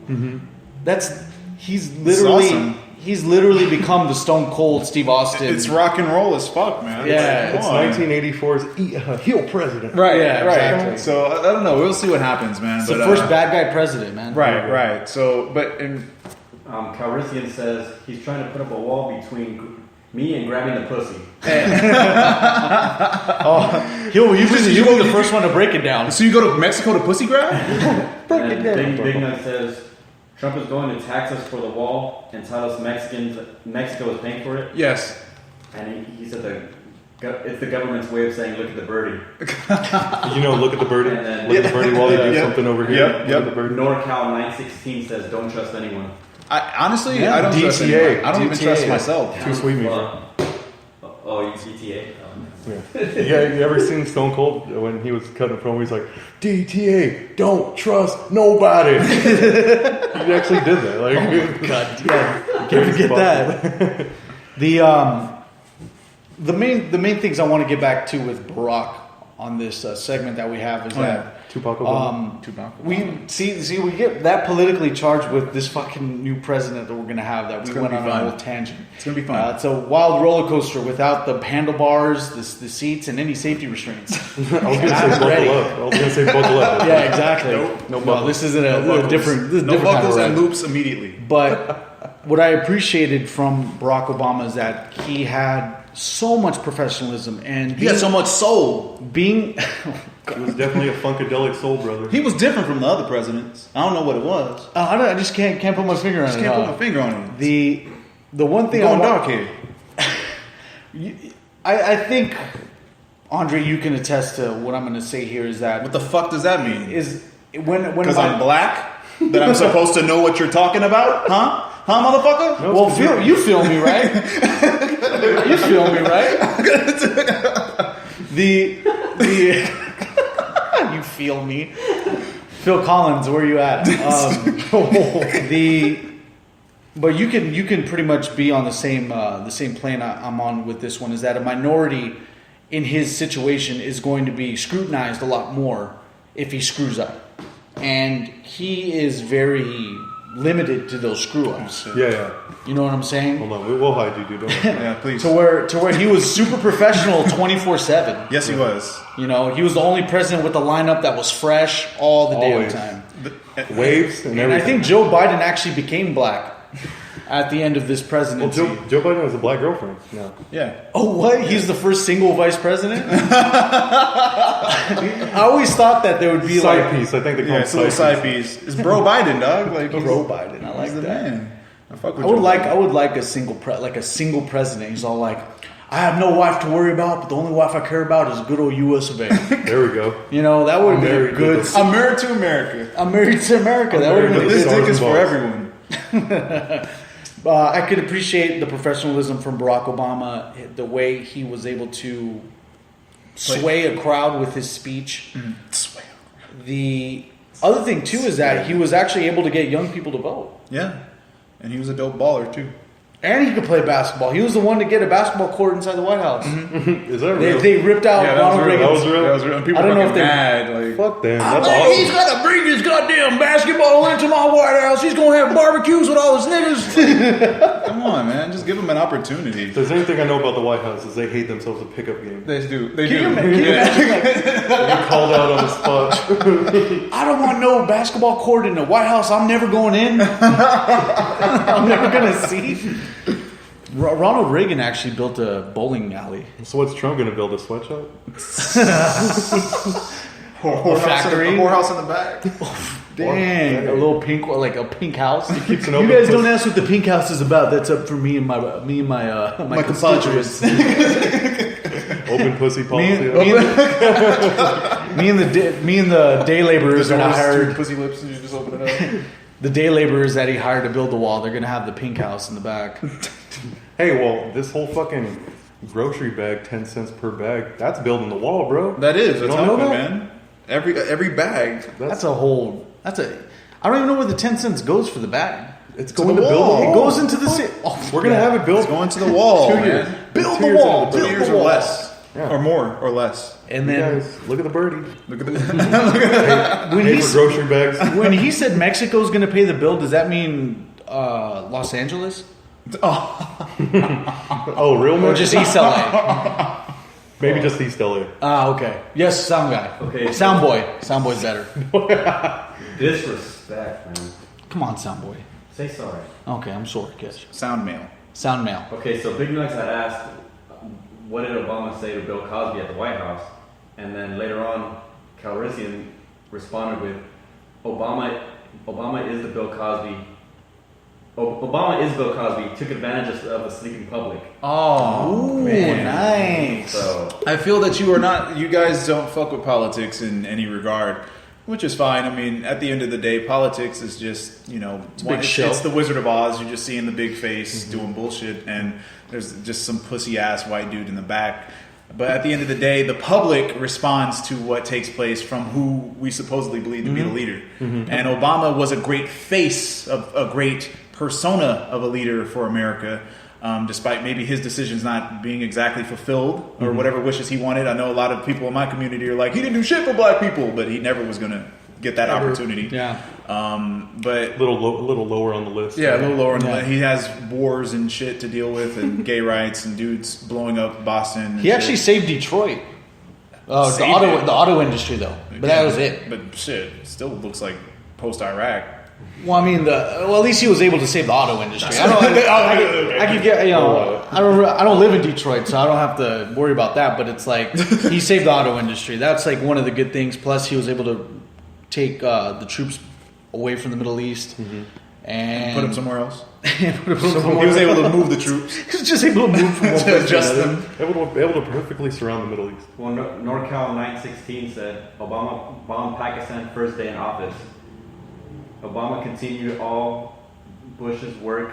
He's literally become the Stone Cold Steve Austin.
It's rock and roll as fuck, man.
Yeah, it's 1984's heel president.
Right,
yeah,
right.
Exactly.
So I don't know. We'll see what happens, man.
It's the first bad guy president, man.
Right. So, but
Calrissian says he's trying to put up a wall between me and grabbing the pussy.
He'll be the first one to break it down.
So you go to Mexico to pussy grab?
Big Nut says Trump is going to tax us for the wall and tell us Mexico is paying for it.
Yes.
And he said it's the government's way of saying look at the birdie.
Look at the birdie.
And then,
look at the birdie while they do something over here.
Yep.
Look at the birdie.
NorCal 916 says don't trust anyone.
I don't trust anyone. I don't even trust myself.
Too sweet, me.
Oh, DTA.
Yeah, you ever seen Stone Cold when he was cutting a promo? He's like, DTA, don't trust nobody. He actually did that. Like,
oh my God, yeah, can't forget that. The main things I want to get back to with Barack on this segment that we have is that
Tupac.
We get that politically charged with this fucking new president that we're gonna have. That we went on a whole tangent.
It's gonna be fun.
It's a wild roller coaster without the handlebars, the seats, and any safety restraints.
I was gonna say buckle up.
Yeah, exactly.
No buckles.
This isn't a different. This is
no
different
buckles
kind of
and loops immediately.
But what I appreciated from Barack Obama is that he had so much professionalism and
he had so much soul.
Being
he was definitely a funkadelic soul brother.
He was different from the other presidents. I don't know what it was.
I just can't put my finger on it.
Can't put my finger on it.
The one thing
I'm going dark here.
I think, Andre, you can attest to what I'm going to say here is that
what the fuck does that mean?
Is when
because I'm black that I'm supposed to know what you're talking about? Huh, motherfucker?
No, well, you feel me, right? You feel me, right? You feel me. Phil Collins, where you at? But you can pretty much be on the same plane I'm on with this one. Is that a minority in his situation is going to be scrutinized a lot more if he screws up, and he is very limited to those screw ups.
Yeah.
You know what I'm saying?
Hold on, we'll hide you, dude.
Yeah, please.
To where he was super professional 24/7.
Yes, he was.
You know, he was the only president with a lineup that was fresh all the damn time.
Waves and everything.
I think Joe Biden actually became black at the end of this presidency.
Well, Joe Biden has a black girlfriend now.
Yeah.
Oh, what? He's the first single vice president? I always thought that there would be
side piece. I think they call it
side piece. It's bro Biden, dog. Like
bro Biden. I like
the
that.
Man.
I would like a single president. He's all like, I have no wife to worry about, but the only wife I care about is a good old U.S. of A.
There we go.
You know, that would have been a good.
I'm married to America.
I'm married to America. That would have been a
This
good.
dick is for everyone.
I could appreciate the professionalism from Barack Obama, the way he was able to sway a crowd with his speech.
Sway.
The other thing, too, is that he was actually able to get young people to vote.
Yeah. And he was a dope baller, too.
And he could play basketball. He was the one to get a basketball court inside the White House.
Is that real?
They ripped out Ronald Reagan.
That was real.
That was real. And people
I don't
were
know if
fucking
they-
mad. Like,
Fuck them. That's awesome.
He's got to bring his goddamn basketball into my White House. He's going to have barbecues with all his niggas.
come on, man. Just give them an opportunity.
If there's anything I know about the White House is they hate themselves a pickup game.
They do. They
Can
do.
you imagine, like,
They get called out on the spot.
I don't want no basketball court in the White House. I'm never going in. I'm never going to see. Ronald Reagan actually built a bowling alley.
So what's Trump going to build, a sweatshop?
Factory.
Whorehouse in the back.
Dang, a little pink, like a pink house.
He keeps an
You
open
guys don't
pussy.
ask what the pink house is about. That's up for me and my constituents.
Open pussy policy.
Me and the day laborers that I hired.
Pussy lips and you just open it up.
The day laborers that he hired to build the wall, they're gonna have the pink house in the back.
Hey, well, this whole fucking grocery bag, 10 cents per bag, that's building the wall, bro.
That is. That's
don't know
helping,
that?
man. Every bag.
That's a whole. I don't even know where the 10 cents goes for the bag.
It's
To
going
the
to build
wall.
the
It
wall.
goes into the city. Oh,
We're going to have it built.
It's going to the wall.
2 years.
Man.
build
2
the
years
wall.
into the
Two
Build
years
the
or
wall.
less.
Yeah.
Or more or less.
And
You
then
guys, look at the birdie.
Look at the.
when
Pay
he
for grocery bags.
when he said Mexico's gonna pay the bill, does that mean Los Angeles
Oh, real
or
man?
just East LA?
Maybe just East LA.
Okay. Yes, sound guy.
Okay.
Sound boy. Sound boy's better.
Disrespect, man.
Come on, sound boy.
Say sorry.
Okay, I'm sorry, guys.
Sound mail.
Sound mail.
Okay, so Big Nugs had asked, what did Obama say to Bill Cosby at the White House? And then later on, Calrissian responded with, Obama is the Bill Cosby. Obama is Bill Cosby. Took advantage of the sleeping public.
Oh,
Ooh, nice.
So
I feel that you guys don't fuck with politics in any regard, which is fine. I mean, at the end of the day, politics is just,
a big show.
It's the Wizard of Oz. You're just seeing the big face doing bullshit, and there's just some pussy-ass white dude in the back. But at the end of the day, the public responds to what takes place from who we supposedly believe to be the leader. And Obama was a great face, of a great persona of a leader for America, despite maybe his decisions not being exactly fulfilled or whatever wishes he wanted. I know a lot of people in my community are like, he didn't do shit for black people, but he never was going to get that opportunity.
Yeah.
A
But
little lower on the list.
yeah, a little lower.
Yeah.
He has wars and shit to deal with, and gay rights and dudes blowing up Boston. And
He
shit.
actually saved Detroit. The
Saved it.
auto industry though, but that was it.
But shit, it still looks like post-Iraq.
Well, I mean, at least he was able to save the auto industry. I could get, I don't live in Detroit, so I don't have to worry about that. But it's like he saved the auto industry. That's like one of the good things. Plus, he was able to take the troops away from the Middle East and
Put him somewhere else.
He
He was able to move the troops.
was just able to move from one
To
place to
adjust
another.
them.
Able to perfectly surround the Middle East.
well, NorCal 916 said Obama bombed Pakistan first day in office. Obama continued all Bush's work,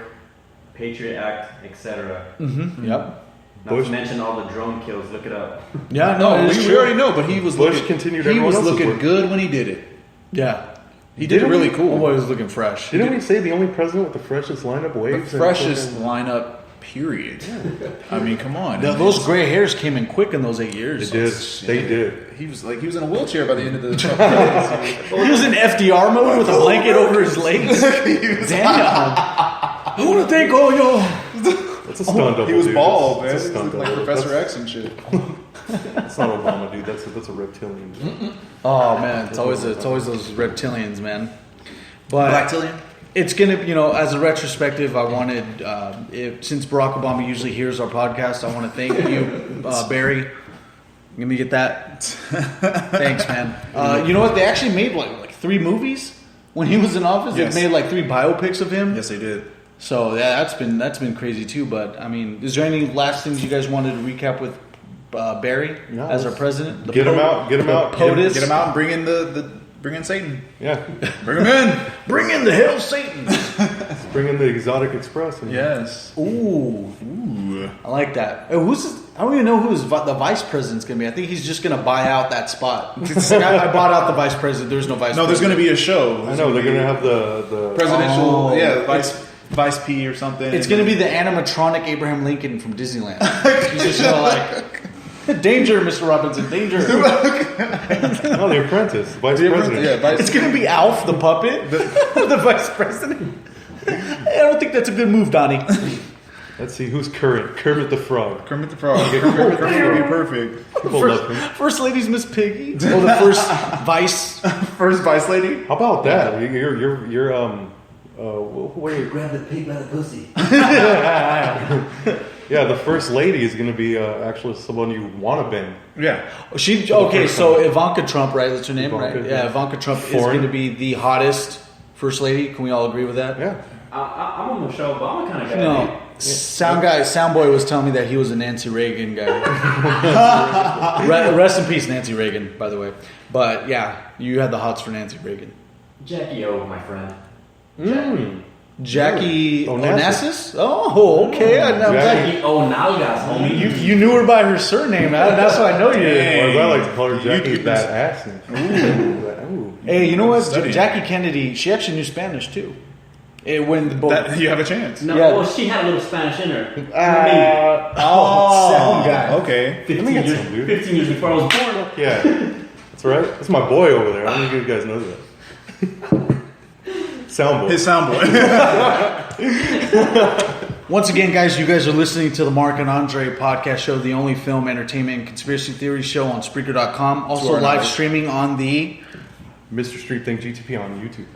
Patriot Act, etc.
Yep.
Not
Bush-
to mention all the drone kills. Look it up.
Yeah.
No,
No, it's
we
true.
already know, but he was
Bush
looking.
continued
He
everyone
was
else's
looking
work.
good when he did it.
Yeah.
He did it really cool.
Oh, boy, he was looking fresh.
Didn't we say the only president with the freshest lineup
The
waves? and
freshest
fucking-
lineup. Period. I mean, come on.
Those gray hairs came in quick in those 8 years.
They did. They did.
He was in a wheelchair by the end of the.
He was in FDR mode with a blanket over his legs. Damn. I want to thank all y'all.
That's a stunt double.
He was
dude.
bald, man.
That's a
He
stunt
looked like
double.
Professor X and shit.
That's not Obama, dude. That's a reptilian. Dude.
Oh man, it's always those reptilians, man. But
Lactilian?
it's gonna, as a retrospective, I wanted, since Barack Obama usually hears our podcast, I want to thank you, Barry. Let me get that. Thanks, man. You know what? They actually made like 3 movies when he was in office.
Yes.
They made like 3 biopics of him.
Yes, they did.
So yeah, that's been crazy too. But I mean, is there any last things you guys wanted to recap with Barry
No,
as our
let's
president?
Get him out. Get him out.
POTUS?
Get him out and bring in bring in Satan.
Yeah.
Bring him in.
Bring in the hell Satan.
Bring in the Exotic Express. And
Yes.
Ooh, I like that. Hey, I don't even know who the vice president's gonna be. I think he's just gonna buy out that spot. I bought out the vice president. There's no vice.
No, there's going to be a show.
I know they're gonna have the
presidential.
Oh.
Yeah, vice. Vice P or something.
It's going to be the animatronic Abraham Lincoln from Disneyland. He's just like, danger, Mr. Robinson, danger.
Oh, the Apprentice, Vice President.
Yeah,
It's going to be Alf, the puppet, the vice president. I don't think that's a good move, Donnie.
Let's see who's current. Kermit the Frog.
Kermit the Frog. Kermit would be perfect.
People love him.
First lady's Miss Piggy. Or the first vice.
First Vice Lady.
How about that? Wait.
Grab the pig by the pussy.
Yeah, the first lady is going to be actually someone you want to bang.
Yeah.
So Ivanka Trump, right? That's her name,
Ivanka,
right?
yeah.
Yeah, Ivanka Trump is
Foreign.
going to be the hottest first lady. Can we all agree with that?
Yeah.
I'm a Michelle Obama kind of guy.
No. Soundboy was telling me that he was a Nancy Reagan guy. Rest in peace, Nancy Reagan, by the way. But yeah, you had the hots for Nancy Reagan.
Jackie O, my friend.
Jackie
Onassis.
Onassis? Oh, okay. I'm glad
Jackie O Nalgas, homie.
you knew her by her surname. That's why I know you.
Or as I like to call her Jackie, that ass. Ooh.
Hey, you know what?
Studying.
Jackie Kennedy, she actually knew Spanish too. When the both.
You have a chance.
No,
Yeah.
well, she had a little Spanish in her.
Sound guy.
Okay.
15 years,
some, dude.
15 years before I was born.
Yeah, that's right. That's my boy over there. I don't think you guys know that. Soundboy.
His soundboy.
Once again, guys, you guys are listening to the Mark and Andre podcast show, the only film, entertainment, and conspiracy theory show on Spreaker.com. Also
Swear
live
nice.
streaming on the...
Mr. Street Thing GTP on YouTube.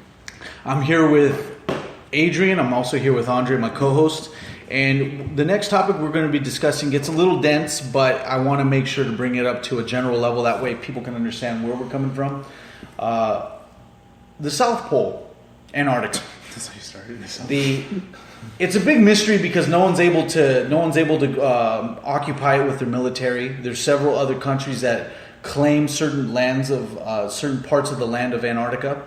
I'm here with Adrian. I'm also here with Andre, my co-host. And the next topic we're going to be discussing gets a little dense, but I want to make sure to bring it up to a general level. That way people can understand where we're coming from. The South Pole, Antarctica.
That's how you started.
It's a big mystery because no one's able to occupy it with their military. There's several other countries that claim certain lands of certain parts of the land of Antarctica.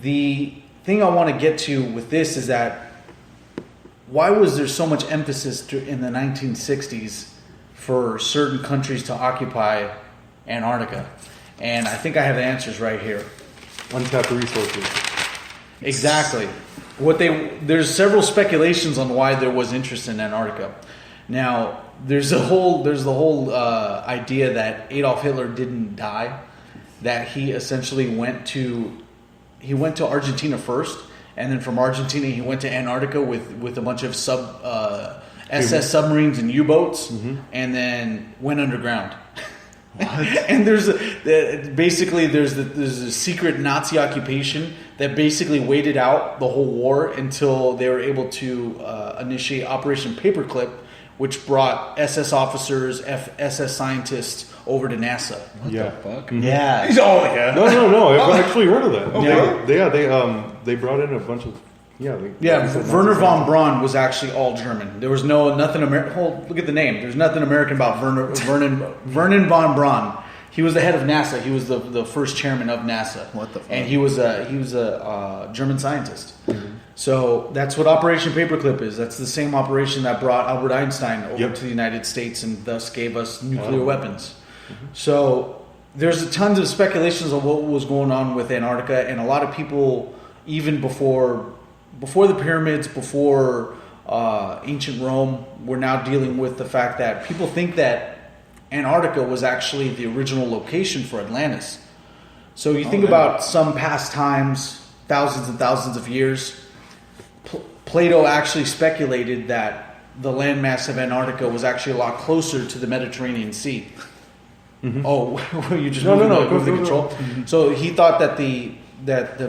The thing I want to get to with this is that why was there so much emphasis in the 1960s for certain countries to occupy Antarctica? And I think I have the answers right here.
Untapped resources.
Exactly. There's several speculations on why there was interest in Antarctica. Now, there's the whole idea that Adolf Hitler didn't die, that he essentially went to Argentina first, and then from Argentina he went to Antarctica with a bunch of SS submarines and U-boats, and then went underground. What? And there's a secret Nazi occupation that basically waited out the whole war until they were able to initiate Operation Paperclip, which brought SS officers, SS scientists over to NASA.
What the fuck?
Yeah.
Oh, yeah.
No. I've actually heard of that.
Okay.
They brought in a bunch of
Werner von Braun was actually all German. There was nothing American. Look at the name. There's nothing American about Vernon von Braun. He was the head of NASA. He was the first chairman of NASA.
What the fuck?
And he was a German scientist. So that's what Operation Paperclip is. That's the same operation that brought Albert Einstein over to the United States and thus gave us nuclear weapons. So there's tons of speculations on what was going on with Antarctica, and a lot of people, even before the pyramids, before ancient Rome, were now dealing with the fact that people think that Antarctica was actually the original location for Atlantis. So you think about some past times, thousands and thousands of years, Plato actually speculated that the landmass of Antarctica was actually a lot closer to the Mediterranean Sea. Oh, you just moved the control. So he thought that that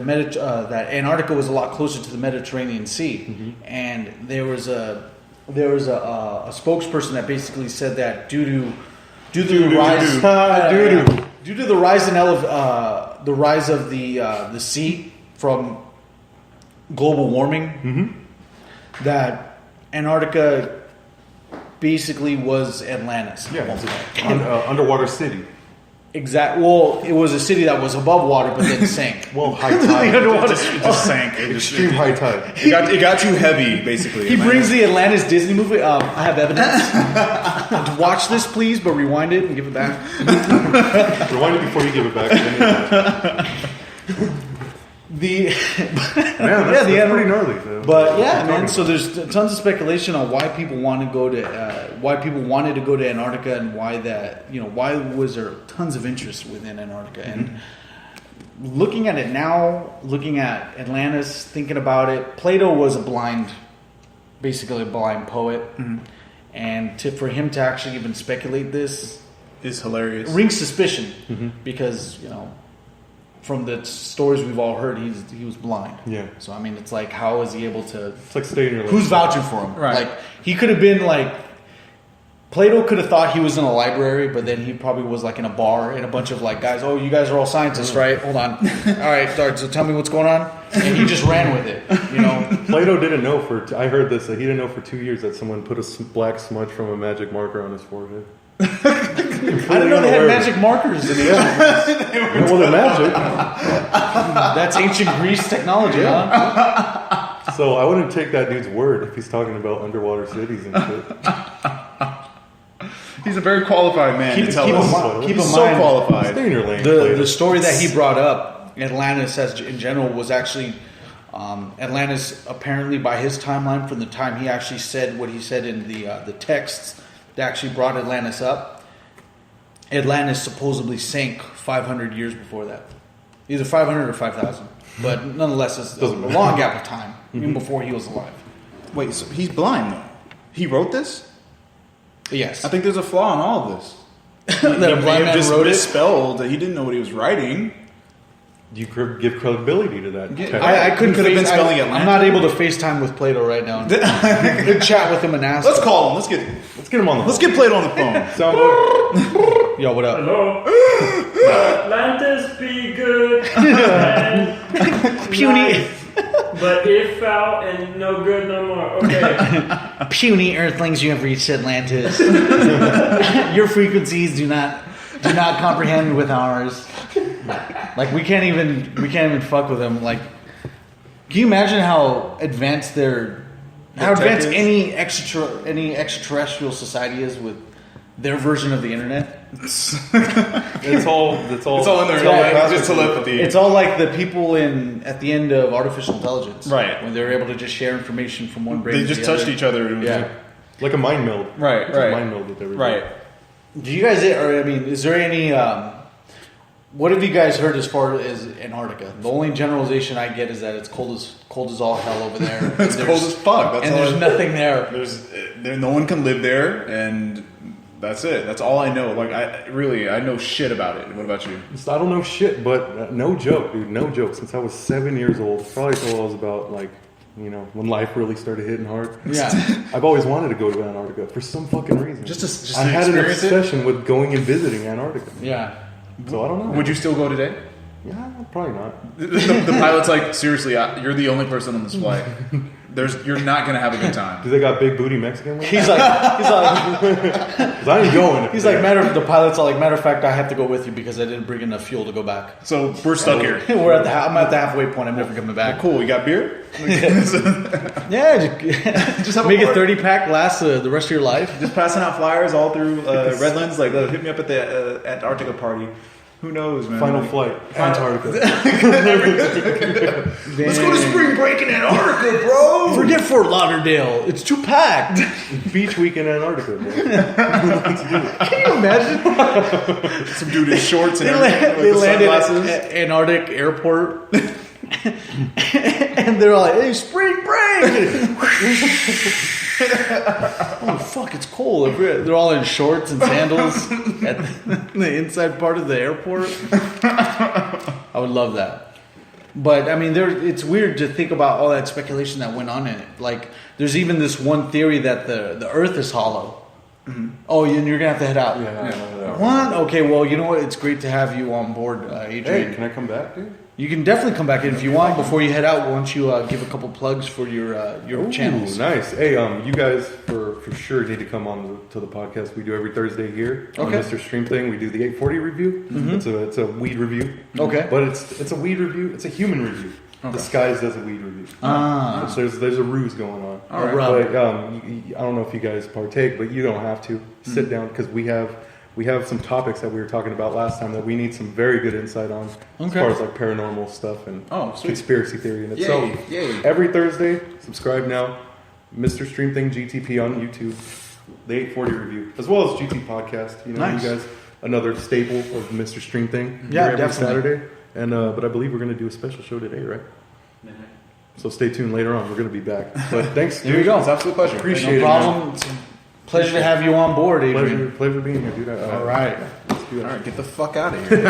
Antarctica was a lot closer to the Mediterranean Sea, and there was a spokesperson that basically said that due to the rise of the sea from global warming, that Antarctica basically was Atlantis.
Yeah, it's an underwater city.
Well, it was a city that was above water, but then sank.
Well, high tide.
It just sank.
Extreme high tide.
It got too heavy, basically.
He brings the Atlantis Disney movie. I have evidence. Watch this, please, but rewind it and give it back.
Rewind it before you give it back. that's pretty gnarly. Though.
But yeah, man. So there's tons of speculation on why people want to go to why people wanted to go to Antarctica and why why was there tons of interest within Antarctica. And looking at it now, looking at Atlantis, thinking about it, Plato was basically a blind poet, and for him to actually even speculate this
is hilarious.
Rings suspicion because from the stories we've all heard, he was blind.
Yeah.
So I mean, it's like, how is he able to?
It's like staying in your
who's vouching for him?
Right.
Like he could have been like. Plato could have thought he was in a library, but then he probably was like in a bar and a bunch of like guys. Oh, you guys are all scientists, right? Hold on. All right, start. So tell me what's going on. And he just ran with it.
Plato didn't know I heard this that he didn't know for 2 years that someone put a black smudge from a magic marker on his forehead.
I didn't know they had magic markers.
Well, they're magic.
That's ancient Greece technology, huh?
So I wouldn't take that dude's word if he's talking about underwater cities and shit.
He's a very qualified man to tell us.
Keep in
so
mind,
qualified.
Stay in your lane.
The story that he brought up, Atlantis as in general, was actually Atlantis. Apparently, by his timeline, from the time he actually said what he said in the texts that actually brought Atlantis up, Atlantis supposedly sank 500 years before that, either 500 or 5,000. But nonetheless, it's a long gap of time, even before he was alive.
Wait, so he's blind though? He wrote this?
Yes.
I think there's a flaw in all of this.
That a blind man
just
wrote it?
misspelled that he didn't know what he was writing.
You give credibility to that.
I couldn't
could have been spelling it.
I'm not able to FaceTime with Plato right now. Chat with him and ask.
Let's call him.
Let's get him on the phone.
Let's get Plato on the phone.
Soundboard.
Yo, what up?
Hello. Atlantis be good.
Puny.
Nice, but if foul and no good no more. Okay.
Puny Earthlings, you have reached Atlantis. Your frequencies do not comprehend with ours. Like we can't even fuck with them. Like, can you imagine how advanced any extraterrestrial society is with their version of the internet?
It's all in there.
Just telepathy.
It's all like the people at the end of artificial intelligence,
right?
When they're able to just share information from one brain.
They just touched each other.
Yeah,
like a mind meld.
Right.
A mind meld with everybody.
Right.
Do you guys? Is there any? What have you guys heard as far as Antarctica? The only generalization I get is that it's cold as all hell over there.
It's cold as fuck. That's
and
all
there's nothing there.
There, no one can live there, and that's it. That's all I know. Like I know shit about it. What about you?
I don't know shit, but no joke, dude. No joke. Since I was 7 years old, probably till I was about when life really started hitting hard.
Yeah,
I've always wanted to go to Antarctica for some fucking reason.
Just
I had an obsession with going and visiting Antarctica.
yeah.
So I don't know.
Would you still go today?
Yeah, probably not.
The pilot's like, seriously, you're the only person on this flight. You're not gonna have a good time.
Do they got big booty Mexican ones?
He's like,
'Cause I ain't going.
he's like, the pilot's all like, matter of fact, I have to go with you because I didn't bring enough fuel to go back.
So we're stuck here.
I'm at the halfway point. I'm never coming back.
Cool. You got beer?
Yeah, just
have
make
a
a 30-pack last the rest of your life.
Just passing out flyers all through Redlands. Like, hit me up at the Antarctica party. Who knows, man?
Final flight, Antarctica.
Let's go to spring break in Antarctica, bro.
Forget Fort Lauderdale. It's too packed.
Beach week in Antarctica, bro.
Can you imagine?
Some dude in shorts and
They landed
sunglasses.
at Antarctic airport. And they're all like, hey, spring break! Oh, fuck, it's cold. They're all in shorts and sandals at the inside part of the airport. I would love that. But, I mean, it's weird to think about all that speculation that went on in it. Like, there's even this one theory that the Earth is hollow. Mm-hmm. Oh, and you're going to have to head out.
Yeah.
What? Okay, well, you know what? It's great to have you on board, Adrian.
Hey, can I come back, dude?
You can definitely come back in if you want. Before you head out, why don't you give a couple plugs for your channels?
Nice. Hey, you guys for sure need to come on to the podcast. We do every Thursday here on Mr. Stream Thing. We do the 840 review. Mm-hmm. It's a weed review.
Okay.
But it's a weed review. It's a human review. Okay. Disguised as a weed review. There's a ruse going on.
All right.
But I don't know if you guys partake, but you don't have to. Sit down because we have we have some topics that we were talking about last time that we need some very good insight on, as
Okay.
far as like paranormal stuff and
sweet.
conspiracy theory in
Yay,
itself.
yay.
Every Thursday, subscribe now, Mr. Stream Thing GTP on YouTube, the 840 review, as well as GT Podcast. You know,
Nice.
you guys, another staple of Mr. Stream Thing.
Yeah,
every
definitely.
Saturday. And but I believe we're going to do a special show today, right? So stay tuned later on. We're going to be back. But thanks.
There you go.
It's an absolute pleasure.
Appreciate
No
it, man.
problem. It's a pleasure to have you on board, Adrian.
Pleasure being here, dude.
All right.
Let's do it.
All right, get the fuck out of here.
You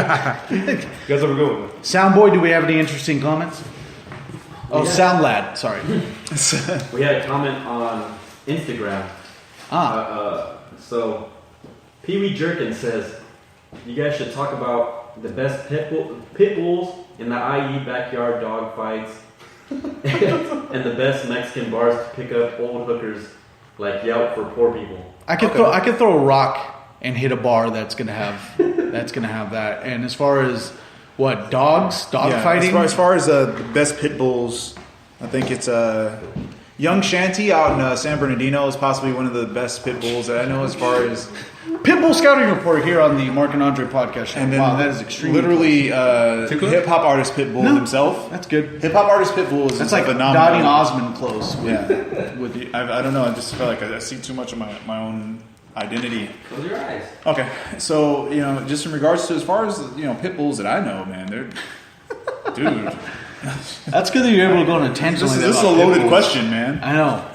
guys have a good one.
Soundboy, do we have any interesting comments? Oh,
Yeah.
Sound Lad. Sorry.
We had a comment on Instagram. So Pee Wee Jerkin says, you guys should talk about the best pit bulls in the IE backyard dog fights and the best Mexican bars to pick up old hookers like Yelp for poor people.
I could throw a rock and hit a bar that's gonna have that. And as far as what dog fighting,
As far as the best pit bulls, I think it's Young Shanty out in San Bernardino is possibly one of the best pit bulls that I know. As far as
Pitbull scouting report here on the Mark and Andre podcast.
and then
Wow, that is extremely
literally
close.
hip hop artist Pitbull himself.
That's good.
Hip hop artist Pitbull is
That's like
phenomenal.
Donny Osmond close.
Yeah, I don't know. I just feel like I see too much of my own identity.
Close your eyes.
Okay, so just in regards to as far as pit bulls that I know, man, they're dude.
That's good that you're able to go on a tangent.
This
like
is
that
a
about
loaded
Pitbull.
question, man.
I know.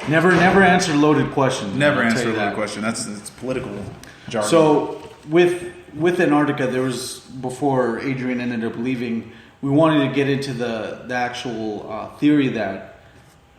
Never answer loaded questions.
Never
I'll tell
answer
you
a
that.
loaded question. It's political jargon.
So with Antarctica, there was before Adrian ended up leaving, we wanted to get into the actual theory that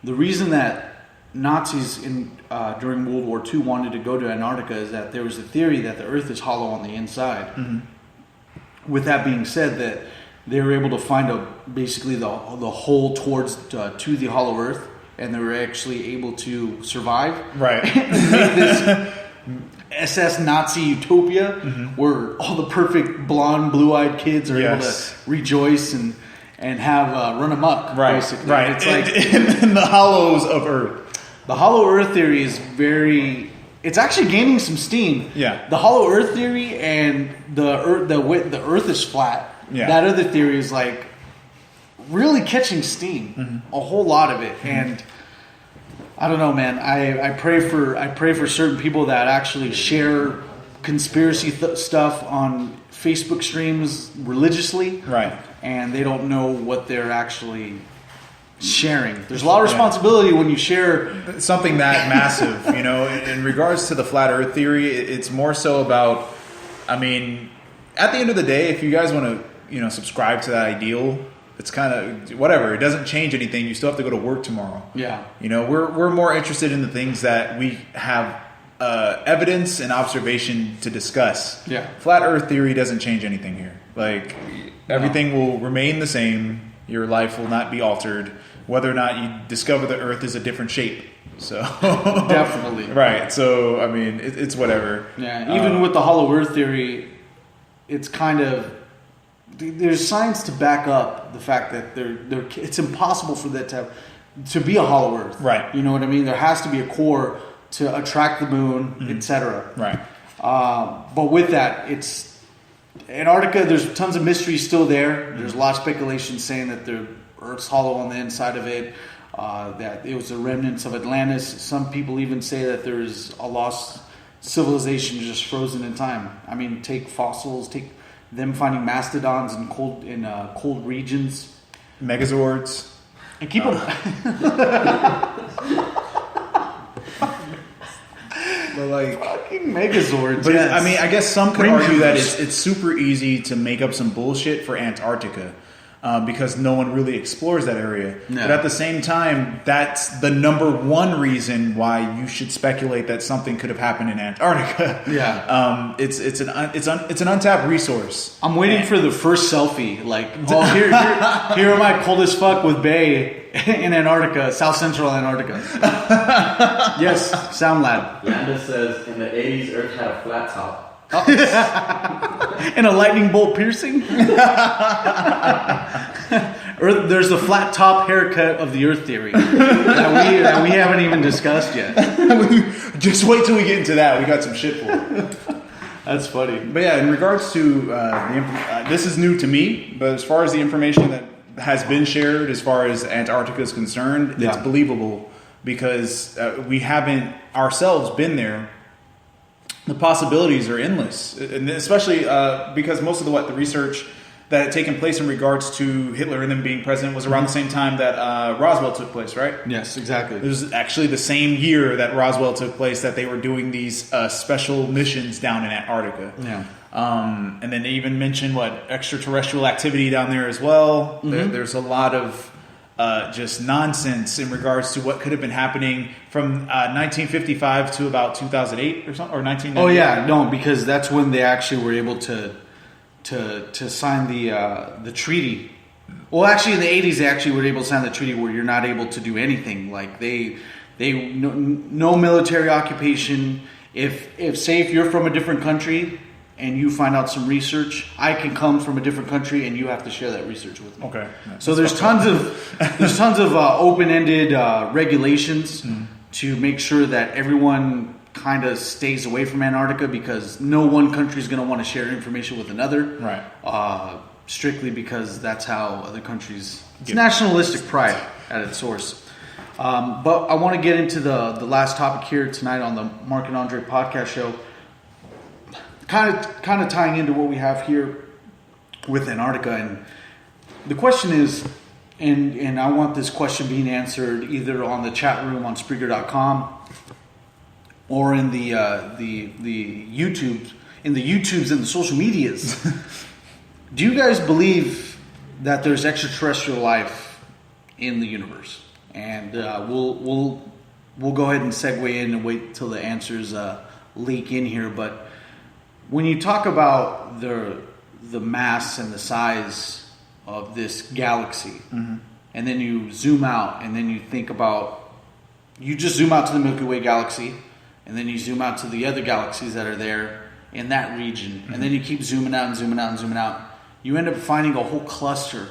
the reason that Nazis during World War II wanted to go to Antarctica is that there was a theory that the Earth is hollow on the inside.
Mm-hmm.
With that being said, that they were able to find basically the hole towards to the hollow Earth, and they were actually able to survive.
right.
Make this SS Nazi utopia where all the perfect blonde, blue-eyed kids are able to rejoice and have run amok.
Right,
basically.
right.
It's like
in the hollows of Earth.
the hollow Earth theory is it's actually gaining some steam.
Yeah.
The hollow Earth theory and the Earth is flat.
Yeah.
That other theory is like really catching steam.
Mm-hmm.
A whole lot of it. And I don't know, man. I pray for certain people that actually share conspiracy stuff on Facebook streams religiously.
Right.
And they don't know what they're actually sharing. There's a lot of responsibility when you share
Something that massive, in regards to the flat Earth theory, it's more so about, at the end of the day, if you guys want to, subscribe to that ideal, it's kind of whatever. It doesn't change anything. You still have to go to work tomorrow.
Yeah.
We're more interested in the things that we have evidence and observation to discuss.
Yeah.
Flat Earth theory doesn't change anything here. Like everything will remain the same. Your life will not be altered, whether or not you discover the Earth is a different shape. So
Definitely.
right. So it's whatever.
Yeah, even with the hollow Earth theory, it's kind of there's science to back up the fact that it's impossible for that to be a hollow Earth.
Right.
You know what I mean? There has to be a core to attract the moon, etc.
Right.
But with that, it's Antarctica. There's tons of mystery still there. There's a lot of speculation saying that the Earth's hollow on the inside of it. That it was the remnants of Atlantis. Some people even say that there's a lost civilization just frozen in time. Take fossils, take them finding mastodons in cold regions,
Megazords.
and keep them.
But like
Fucking Megazords.
But
yes.
I guess some could
Rangers.
argue that it's super easy to make up some bullshit for Antarctica because no one really explores that area.
No.
But at the same time, that's the number one reason why you should speculate that something could have happened in Antarctica.
Yeah.
It's an untapped resource.
I'm waiting for the first selfie. Like, here am I cold as fuck with Bay in Antarctica, South Central Antarctica. Yes, Sound Lad.
Landa says in the 80s, Earth had a flat top.
And a lightning bolt piercing. Earth, there's the flat top haircut of the Earth theory that we haven't even discussed yet.
Just wait till we get into that. We got some shit for it.
That's funny.
But yeah, in regards to this is new to me, but as far as the information that has been shared, as far as Antarctica is concerned, it's believable because we haven't ourselves been there. The possibilities are endless, and especially because most of the research that had taken place in regards to Hitler and them being president was around the same time that Roswell took place, right?
Yes, exactly.
It was actually the same year that Roswell took place that they were doing these special missions down in Antarctica.
Yeah.
And then they even mentioned extraterrestrial activity down there as well. There's a lot of just nonsense in regards to what could have been happening from 1955 to about 2008 or something, or 1998.
Oh yeah, no, because that's when they actually were able to sign the treaty. Well, actually, in the 80s, they actually were able to sign the treaty where you're not able to do anything. Like they no military occupation. If you're from a different country and you find out some research, I can come from a different country and you have to share that research with me.
Okay.
So there's tons of open-ended regulations to make sure that everyone kind of stays away from Antarctica, because no one country is going to want to share information with another.
Right.
Strictly because that's how other countries... It's nationalistic pride at its source. But I want to get into the last topic here tonight on the Mark and Andre podcast show. Kind of tying into what we have here with Antarctica. And the question is, and I want this question being answered either on the chat room on Spreaker.com or in the YouTubes, and the social medias. Do you guys believe that there's extraterrestrial life in the universe? And we'll go ahead and segue in and wait till the answers leak in here. But when you talk about the mass and the size of this galaxy, and then you zoom out, and then you think about, you just zoom out to the Milky Way galaxy, and then you zoom out to the other galaxies that are there in that region, and then you keep zooming out and zooming out and zooming out. You end up finding a whole cluster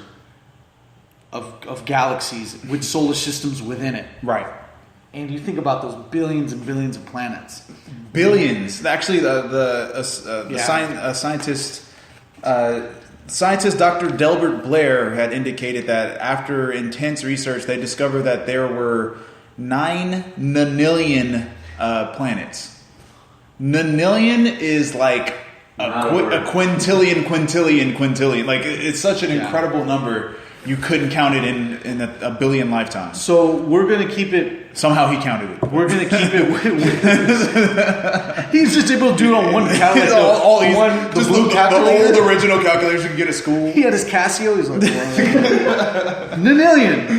of galaxies with solar systems within it.
Right.
And you think about those billions and billions of planets.
Billions. Actually, scientist Dr. Delbert Blair had indicated that after intense research, they discovered that there were 9 nonillion planets. Nonillion is like a quintillion. Like, it's such an incredible number. You couldn't count it in a billion lifetimes.
So we're going to keep it...
Somehow he counted it.
We're going to keep it with he's just able to do it on one calculator.
The blue calculator. The old original calculator you can get at school.
He had his Casio. He's like, nonillion.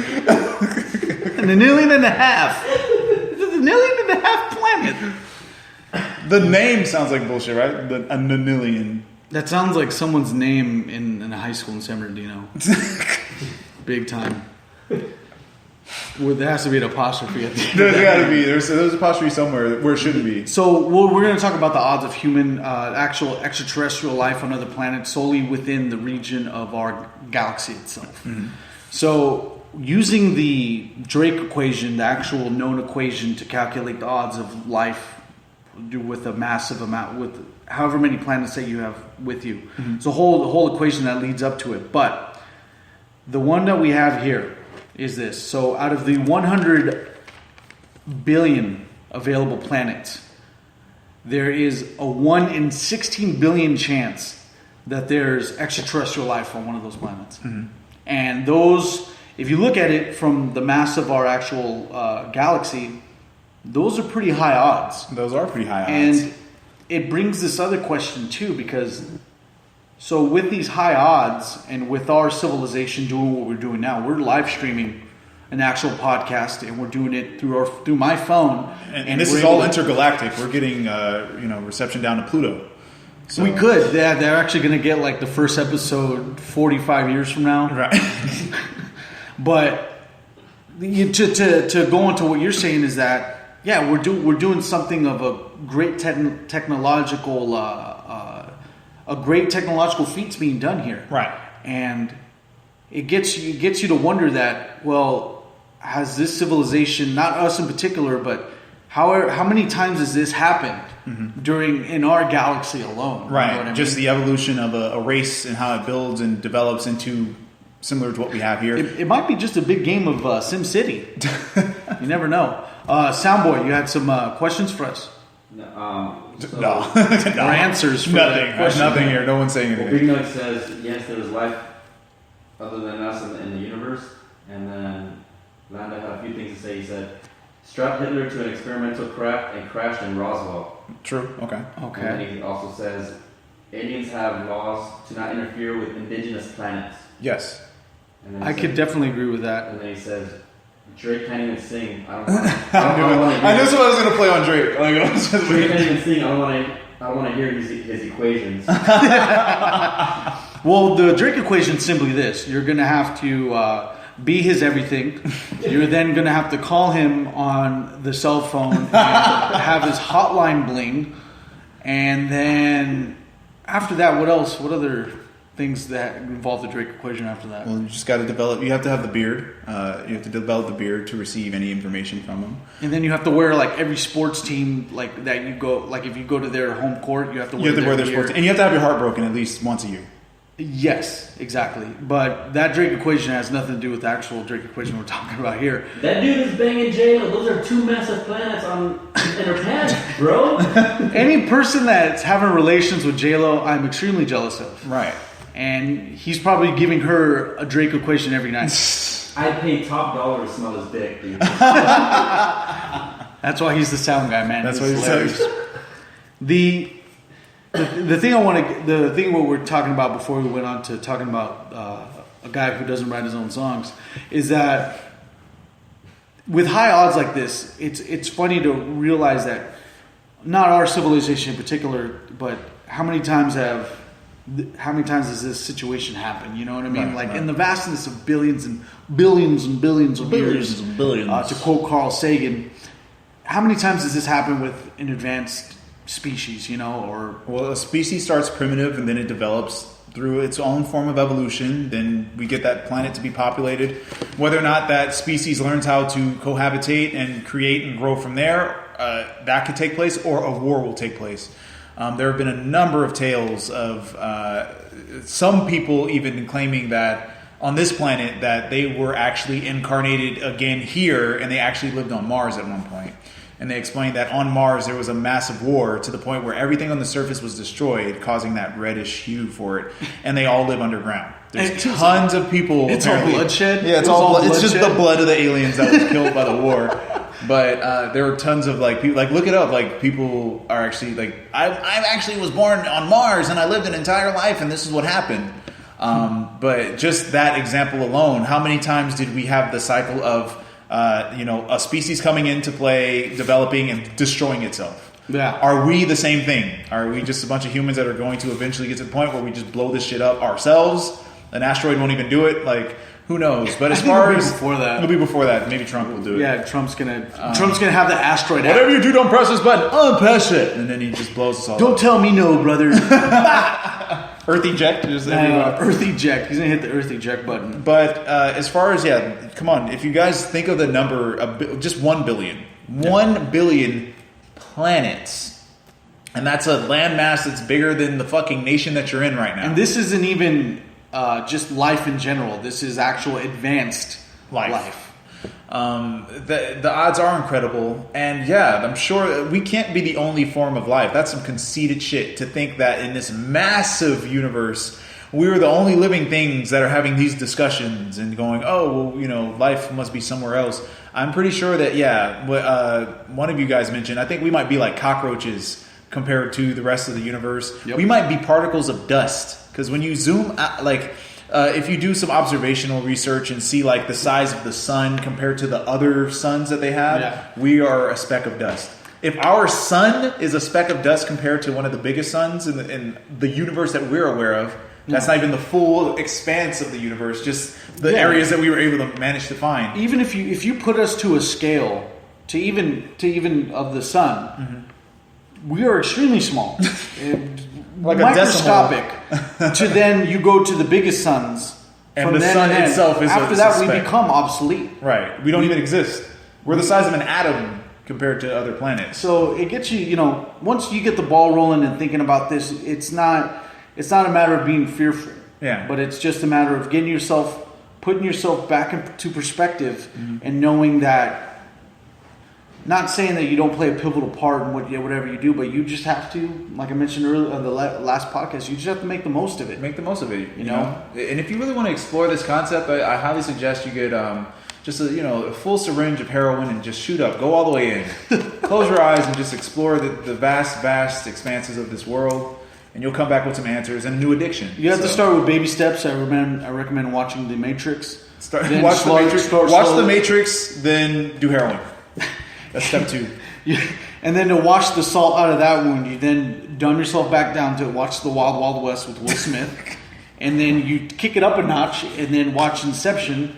A nonillion and a half. It's a nonillion and a half planet.
The name sounds like bullshit, right? A nonillion.
That sounds like someone's name in a high school in San Bernardino. Big time. Well, there has to be an apostrophe at the end.
There's got to be. There's apostrophe somewhere where it shouldn't be.
So we're going to talk about the odds of human, actual extraterrestrial life on other planets solely within the region of our galaxy itself. So using the Drake equation, the actual known equation to calculate the odds of life with a massive amount, with however many planets that you have with you. It's the whole equation that leads up to it. But the one that we have here is this. So out of the 100 billion available planets, there is a 1 in 16 billion chance that there's extraterrestrial life on one of those planets. And those, if you look at it from the mass of our actual galaxy, those are pretty high odds.
Those are pretty high odds.
And it brings this other question too, because so with these high odds and with our civilization doing what we're doing now, we're live streaming an actual podcast and we're doing it through my phone.
And this is all intergalactic. We're getting reception down to Pluto. So.
We could. They're actually going to get like the first episode 45 years from now.
Right.
But to go into what you're saying is that we're doing something of a great technological feats being done here,
right?
And it gets you to wonder that, well, has this civilization, not us in particular, but how many times has this happened in our galaxy alone.
Right.
You know what I
Just
mean?
the evolution of a race and how it builds and develops into similar to what we have here.
It might be just a big game of Sim City. You never know. Soundboy, you had some questions for us?
No.
Or answers for
Nothing.
that question?
Nothing here. No one's saying
Well,
anything.
Big Note says, yes, there was life other than us in the universe. And then Landa had a few things to say. He said, strapped Hitler to an experimental craft and crashed in Roswell.
True. Okay.
And then he also says, aliens have laws to not interfere with indigenous planets.
Yes.
And then
I could definitely agree with that.
And then he says, Drake can't even sing. I don't want to.
I knew somebody was going to play on Drake. Like, I was just
Drake can't even sing. I don't want to hear his equations.
Well, the Drake equation is simply this. You're going to have to be his everything. You're then going to have to call him on the cell phone and have his hotline bling. And then after that, what else? What other things that involve the Drake equation after that?
Well, you just got to develop. You have to have the beard. You have to develop the beard to receive any information from him.
And then you have to wear like every sports team like that you go. Like if you go to their home court, you have to wear.
You have to wear their
beard.
sports, and you have to have your heart broken at least once a year.
Yes, exactly. But that Drake equation has nothing to do with the actual Drake equation we're talking about here.
That dude is banging J-Lo. Those are two massive planets in her pants, bro.
Any person that's having relations with J-Lo, I'm extremely jealous of.
Right.
And he's probably giving her a Drake equation every night.
I'd pay top dollar to smell his dick, dude.
That's why he's the sound guy, man.
That's
He's
what he's
hilarious. The thing I want to, the thing what we're talking about before we went on to talking about a guy who doesn't write his own songs, is that with high odds like this, it's funny to realize that not our civilization in particular, but how many times has this situation happened? You know what I mean?
Right.
In the vastness of billions and billions and billions of years, to quote Carl Sagan, how many times does this happen with an advanced species?
Well, a species starts primitive and then it develops through its own form of evolution. Then we get that planet to be populated. Whether or not that species learns how to cohabitate and create and grow from there, that could take place, or a war will take place. There have been a number of tales of some people even claiming that on this planet that they were actually incarnated again here, and they actually lived on Mars at one point. And they explained that on Mars there was a massive war to the point where everything on the surface was destroyed, causing that reddish hue for it. And they all live underground. There's tons of people.
It's all bloodshed.
Yeah, it's just the blood of the aliens that was killed by the war. But there were tons of people. Look it up. People are actually I actually was born on Mars and I lived an entire life and this is what happened. But just that example alone, how many times did we have the cycle of a species coming into play, developing and destroying itself?
Yeah.
Are we the same thing? Are we just a bunch of humans that are going to eventually get to the point where we just blow this shit up ourselves? An asteroid won't even do it. Who knows? But as far as
before that,
it'll be before that. Maybe Trump will do it.
Yeah, Trump's gonna have the asteroid.
Whatever you do, don't press this button. Unpress it, and then he just blows us all.
Don't tell me no, brother.
Earth eject is everyone.
Earth eject. He's gonna hit the Earth eject button.
But as far as come on. If you guys think of the number of just 1 billion, 1 billion planets, and that's a landmass that's bigger than the fucking nation that you're in right now.
And this isn't even just life in general. This is actual advanced life.
The odds are incredible, and yeah, I'm sure we can't be the only form of life. That's some conceited shit to think that in this massive universe we're the only living things that are having these discussions and going, life must be somewhere else. I'm pretty sure that one of you guys mentioned, I think we might be like cockroaches compared to the rest of the universe.
Yep.
We might be particles of dust, because when you zoom out, if you do some observational research and see the size of the sun compared to the other suns that they have, we are a speck of dust. If our sun is a speck of dust compared to one of the biggest suns in the universe that we're aware of, that's not even the full expanse of the universe, just the areas that we were able to manage to find.
Even if you put us to a scale to even of the sun, we are extremely small. Microscopic. To then you go to the biggest suns,
and the sun itself is
after that we become obsolete.
Right. We don't even exist. We're the size of an atom compared to other planets.
So it gets you, once you get the ball rolling and thinking about this, it's not a matter of being fearful.
Yeah.
But it's just a matter of putting yourself back into perspective and knowing that, not saying that you don't play a pivotal part in whatever you do, but you just have to, like I mentioned earlier on the last podcast, you just have to make the most of it.
Make the most of it,
you know?
And if you really want to explore this concept, I highly suggest you get just a full syringe of heroin and just shoot up. Go all the way in. Close your eyes and just explore the vast expanses of this world. And you'll come back with some answers and a new addiction.
You have to start with baby steps. I recommend watching The Matrix.
Watch The Matrix, then do heroin. That's step 2.
And then to wash the salt out of that wound, you then dumb yourself back down to watch The Wild Wild West with Will Smith. And then you kick it up a notch and then watch Inception.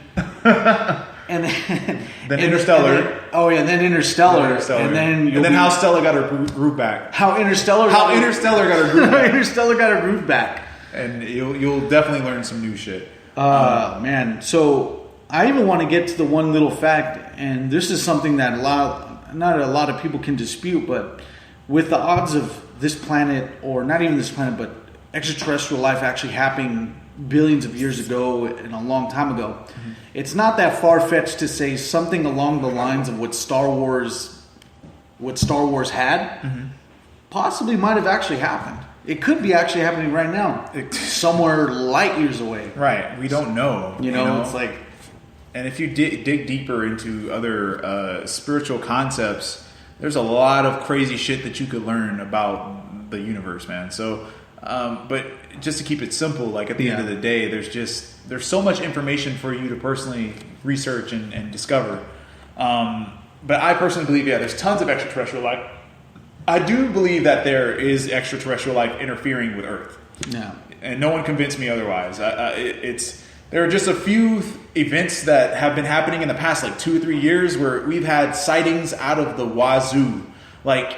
And then
Interstellar.
Then Interstellar. And then
how Stella got her groove back.
How Interstellar
got her groove back.
Interstellar got her groove back.
And you'll definitely learn some new shit.
Man. So I even want to get to the one little fact, and this is something that not a lot of people can dispute, but with the odds of this planet, or not even this planet, but extraterrestrial life actually happening billions of years ago and a long time ago, it's not that far-fetched to say something along the lines of what Star Wars had possibly might have actually happened. It could be actually happening right now, somewhere light years away.
Right, we don't know.
You know, it's like...
And if you dig deeper into other spiritual concepts, there's a lot of crazy shit that you could learn about the universe, man. So, but just to keep it simple, like at the end of the day, there's so much information for you to personally research and discover. But I personally believe, there's tons of extraterrestrial life. I do believe that there is extraterrestrial life interfering with Earth.
Yeah.
And no one convinced me otherwise. There are just a few events that have been happening in the past 2 or 3 years where we've had sightings out of the wazoo,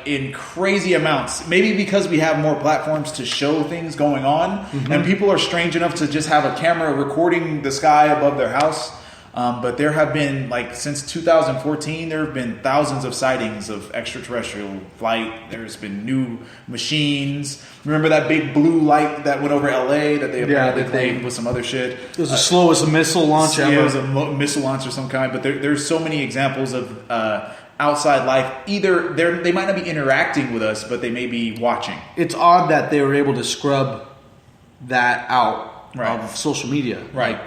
in crazy amounts. Maybe because we have more platforms to show things going on, and people are strange enough to just have a camera recording the sky above their house. But there have been, since 2014, there have been thousands of sightings of extraterrestrial flight. There's been new machines. Remember that big blue light that went over LA that they apparently claimed was some other shit?
It was the slowest missile launch ever.
Yeah, it was a missile launch of some kind. But there's so many examples of outside life. Either they might not be interacting with us, but they may be watching.
It's odd that they were able to scrub that out of social media.
Right.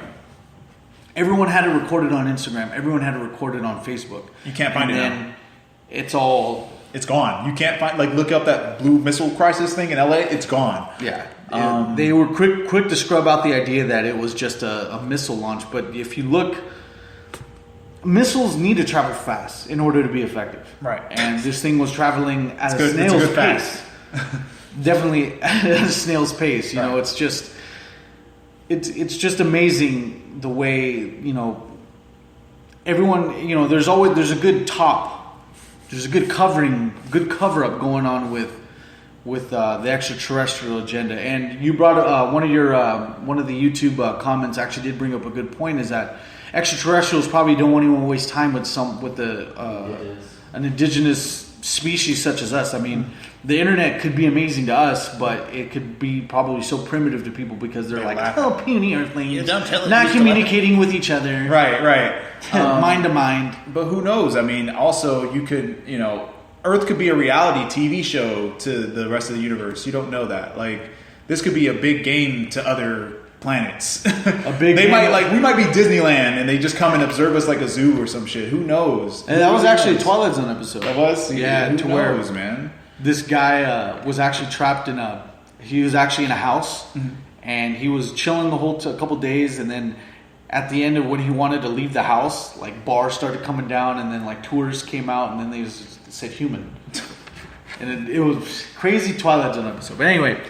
Everyone had it recorded on Instagram. Everyone had it recorded on Facebook.
You can't find it now.
It's all...
It's gone. You can't find... look up that blue missile crisis thing in LA. It's gone.
Yeah. They were quick to scrub out the idea that it was just a missile launch. But if you look... Missiles need to travel fast in order to be effective.
Right.
And this thing was traveling at a snail's pace. Definitely at a snail's pace. You know, it's just... It's just amazing the way, everyone, there's a good there's a good cover up going on with the extraterrestrial agenda. And you brought one of the YouTube comments actually did bring up a good point, is that extraterrestrials probably don't want anyone to waste time with an indigenous species such as us. I mean, the internet could be amazing to us, but it could be probably so primitive to people because they're puny earthlings, not communicating with each other.
Right.
Mind to mind.
But who knows? I mean, also you could, Earth could be a reality TV show to the rest of the universe. You don't know that. This could be a big game to other planets. We might be Disneyland and they just come and observe us like a zoo or some shit. Who knows?
And that was actually a Twilight Zone episode.
That was?
Yeah,
who knows, man?
This guy was actually trapped he was actually in a house, and he was chilling the whole couple days, and then at the end of when he wanted to leave the house, bars started coming down, and then tourists came out, and then they said human. And it was crazy Twilight Zone episode. But anyway,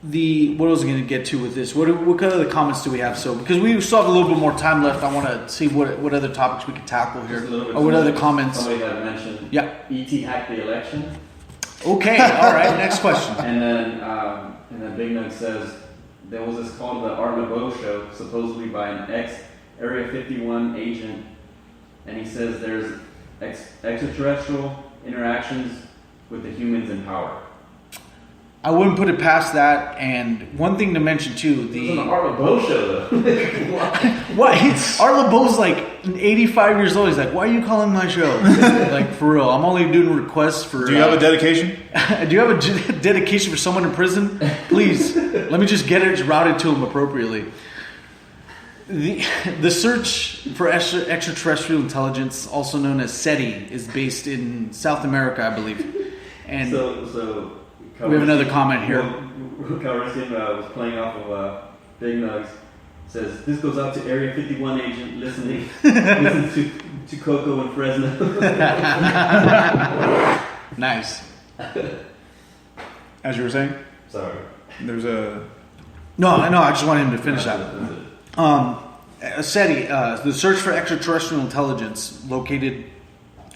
what was I going to get to with this? What kind of the comments do we have? So because we still have a little bit more time left, I want to see what other topics we can tackle here. Or what other comments?
Somebody had mentioned E.T. hacked the election.
Okay, all right. Next question.
And then Big Nug says there was this called the Art Nouveau show, supposedly by an ex-Area 51 agent, and he says there's extraterrestrial interactions with the humans in power.
I wouldn't put it past that. And one thing to mention too,
It was on the Art LeBeau show though.
what? Art LeBeau's like 85 years old. He's like, why are you calling my show? Like, for real. I'm only doing requests for...
Do you have a dedication?
Do you have a dedication for someone in prison? Please, let me just get it routed to him appropriately. The search for extraterrestrial intelligence, also known as SETI, is based in South America, I believe. And
so
we have another comment here.
Calrissian was playing off of Big Nugs. Says this goes out to Area 51 agent listening to Coco and Fresno.
Nice.
As you were saying,
Sorry.
there's a
No, I just wanted him to finish that. SETI, the search for extraterrestrial intelligence, located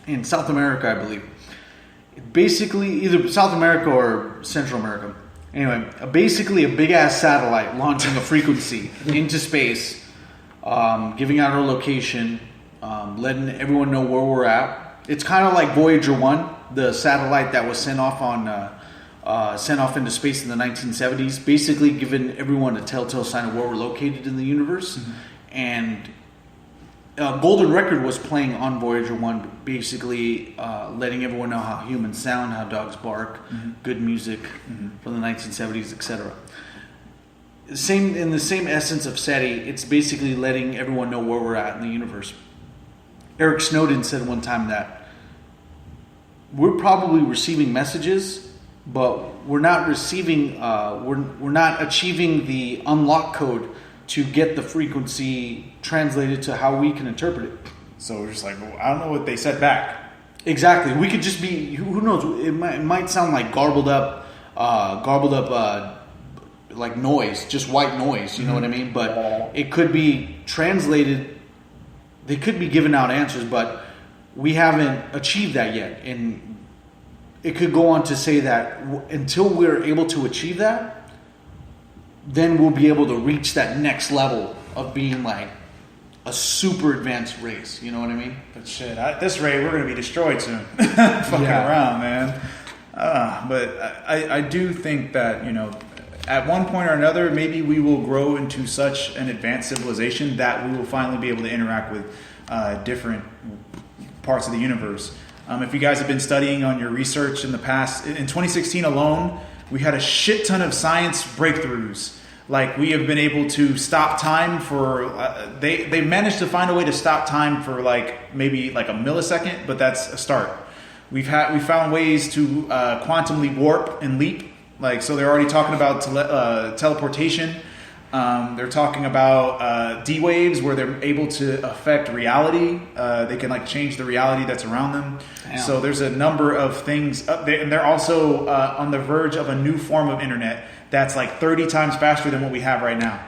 in South America, I believe. Basically, either South America or Central America. Anyway, basically a big-ass satellite launching a frequency into space, giving out our location, letting everyone know where we're at. It's kind of like Voyager 1, the satellite that was sent off into space in the 1970s, basically giving everyone a telltale sign of where we're located in the universe. Mm-hmm. And Golden Record was playing on Voyager 1, basically letting everyone know how humans sound, how dogs bark, good music from the 1970s, etc. In the same essence of SETI, it's basically letting everyone know where we're at in the universe. Eric Snowden said one time that we're probably receiving messages, but we're not receiving, we're not achieving the unlock code to get the frequency translated to how we can interpret it.
So we're just like, well, I don't know what they said back.
Exactly. We could just be, who knows? It might sound like garbled up, like noise, just white noise. You know what I mean? But it could be translated. They could be giving out answers, but we haven't achieved that yet. And it could go on to say that until we're able to achieve that, then we'll be able to reach that next level of being like a super advanced race. You know what I mean?
But shit, at this rate, we're going to be destroyed soon. Fucking around, man. But I do think that, at one point or another, maybe we will grow into such an advanced civilization that we will finally be able to interact with different parts of the universe. If you guys have been studying on your research in the past, in 2016 alone, we had a shit ton of science breakthroughs. Like, we have been able to stop time for... they managed to find a way to stop time for maybe a millisecond, but that's a start. We found ways to quantumly warp and leap. So they're already talking about teleportation. They're talking about D waves, where they're able to affect reality. They can change the reality that's around them. Damn. So there's a number of things up there, and they're also on the verge of a new form of internet that's 30 times faster than what we have right now.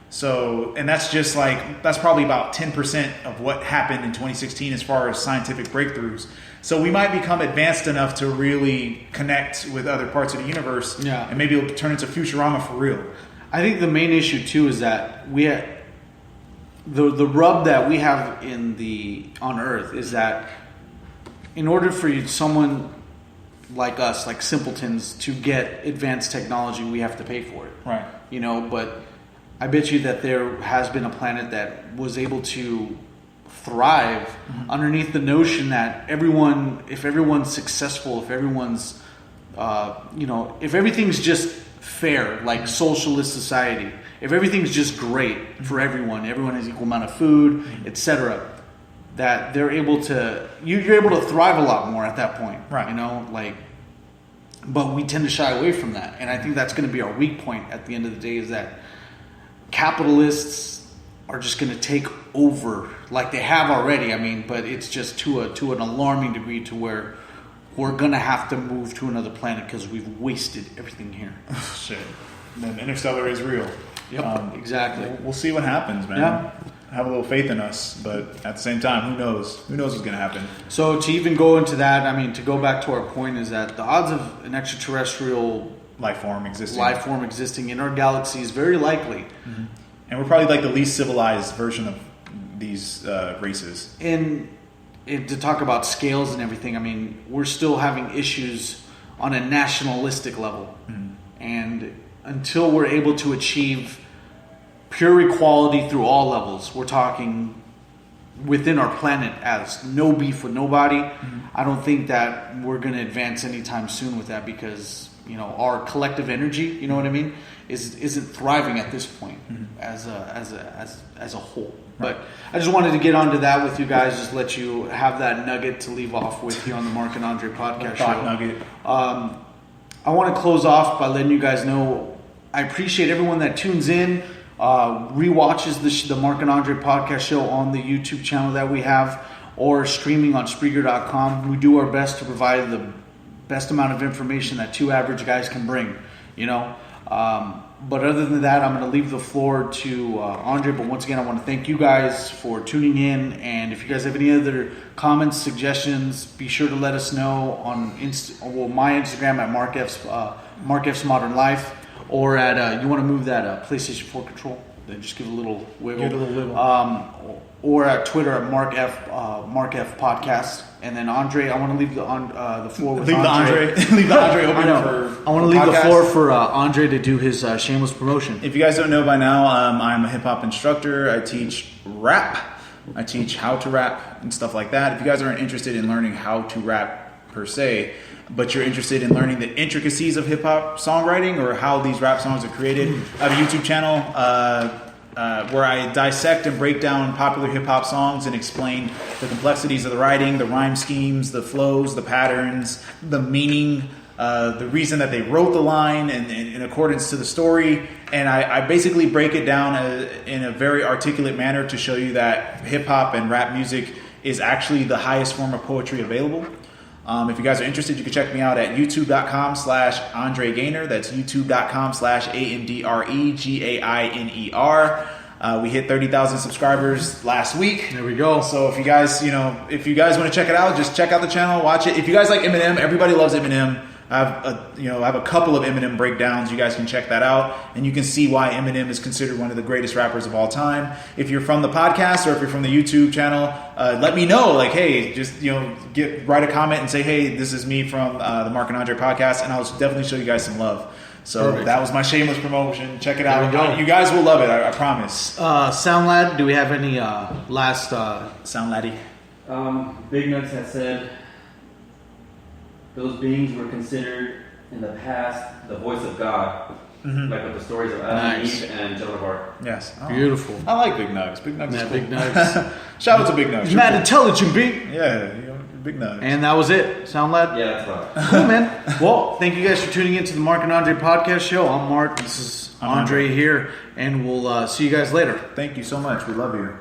So, and that's just that's probably about 10% of what happened in 2016 as far as scientific breakthroughs. So we might become advanced enough to really connect with other parts of the universe, and maybe it'll turn into Futurama for real.
I think the main issue too is that we have, the rub that we have on Earth is that in order for someone like us, like simpletons, to get advanced technology, we have to pay for it.
Right.
But I bet you that there has been a planet that was able to thrive underneath the notion that if everyone's successful, if everyone's, if everything's just fair, like socialist society, if everything's just great for everyone has equal amount of food, etc., that they're able to, you're able to thrive a lot more at that point,
right?
But we tend to shy away from that, and I think that's going to be our weak point at the end of the day, is that capitalists are just going to take over, like they have already. But it's just to an alarming degree, to where we're going to have to move to another planet because we've wasted everything here.
Shit. Then Interstellar is real.
Yep, exactly.
We'll see what happens, man.
Yeah.
Have a little faith in us, but at the same time, who knows? Who knows what's going to happen?
So to even go into that, to go back to our point, is that the odds of an extraterrestrial
life form existing
in our galaxy is very likely.
And we're probably the least civilized version of these races.
And to talk about scales and everything, I mean, we're still having issues on a nationalistic level. And until we're able to achieve pure equality through all levels, we're talking within our planet as no beef with nobody. I don't think that we're going to advance anytime soon with that, because our collective energy, you know what I mean, isn't thriving at this point as a whole. But I just wanted to get onto that with you guys, just let you have that nugget to leave off with here on the Mark and Andre podcast show.
Nugget.
I want to close off by letting you guys know I appreciate everyone that tunes in, rewatches the Mark and Andre podcast show on the YouTube channel that we have, or streaming on Spreaker.com. We do our best to provide the best amount of information that two average guys can bring, But other than that, I'm going to leave the floor to Andre. But once again, I want to thank you guys for tuning in. And if you guys have any other comments, suggestions, be sure to let us know on my Instagram at Mark F's Modern Life, or at you want to move that PlayStation 4 control, then just give it a little wiggle.
Give it a little wiggle.
Or at Twitter at Mark F Podcast. And then Andre, I want to leave the floor with Andre.
Leave the Andre open for.
I want to leave the floor for Andre to do his shameless promotion.
If you guys don't know by now, I'm a hip hop instructor. I teach rap. I teach how to rap and stuff like that. If you guys aren't interested in learning how to rap per se, but you're interested in learning the intricacies of hip hop songwriting or how these rap songs are created, I have a YouTube channel where I dissect and break down popular hip hop songs and explain the complexities of the writing, the rhyme schemes, the flows, the patterns, the meaning, the reason that they wrote the line in accordance to the story. And I basically break it down in a very articulate manner to show you that hip hop and rap music is actually the highest form of poetry available. If you guys are interested, you can check me out at youtube.com/Andre Gainer. That's youtube.com/AndreGainer. We hit 30,000 subscribers last week.
There we go.
So if you guys want to check it out, just check out the channel, watch it. If you guys like Eminem, everybody loves Eminem. I have a couple of Eminem breakdowns. You guys can check that out, and you can see why Eminem is considered one of the greatest rappers of all time. If you're from the podcast or if you're from the YouTube channel, let me know. Like, hey, just write a comment and say, hey, this is me from the Mark and Andre podcast, and I'll definitely show you guys some love. So Perfect. That was my shameless promotion. Check it out. You guys will love it. I promise.
Sound Lad, do we have any last
Sound Laddie?
Big Nuts had said those beings were considered in the past the voice of God, like with the stories of Adam and Eve and Joan of Arc.
Yes.
Oh. Beautiful.
I like Big Nugs. Big Nugs is cool.
Big Nugs.
Shout out to Big Nugs.
He's mad intelligent, B.
Yeah, Big Nugs.
And that was it. Sound Lad?
Yeah, that's right.
Cool, man. Well, thank you guys for tuning in to the Mark and Andre podcast show. I'm Mark. This is Andre here. And we'll see you guys later.
Thank you so much. We love you.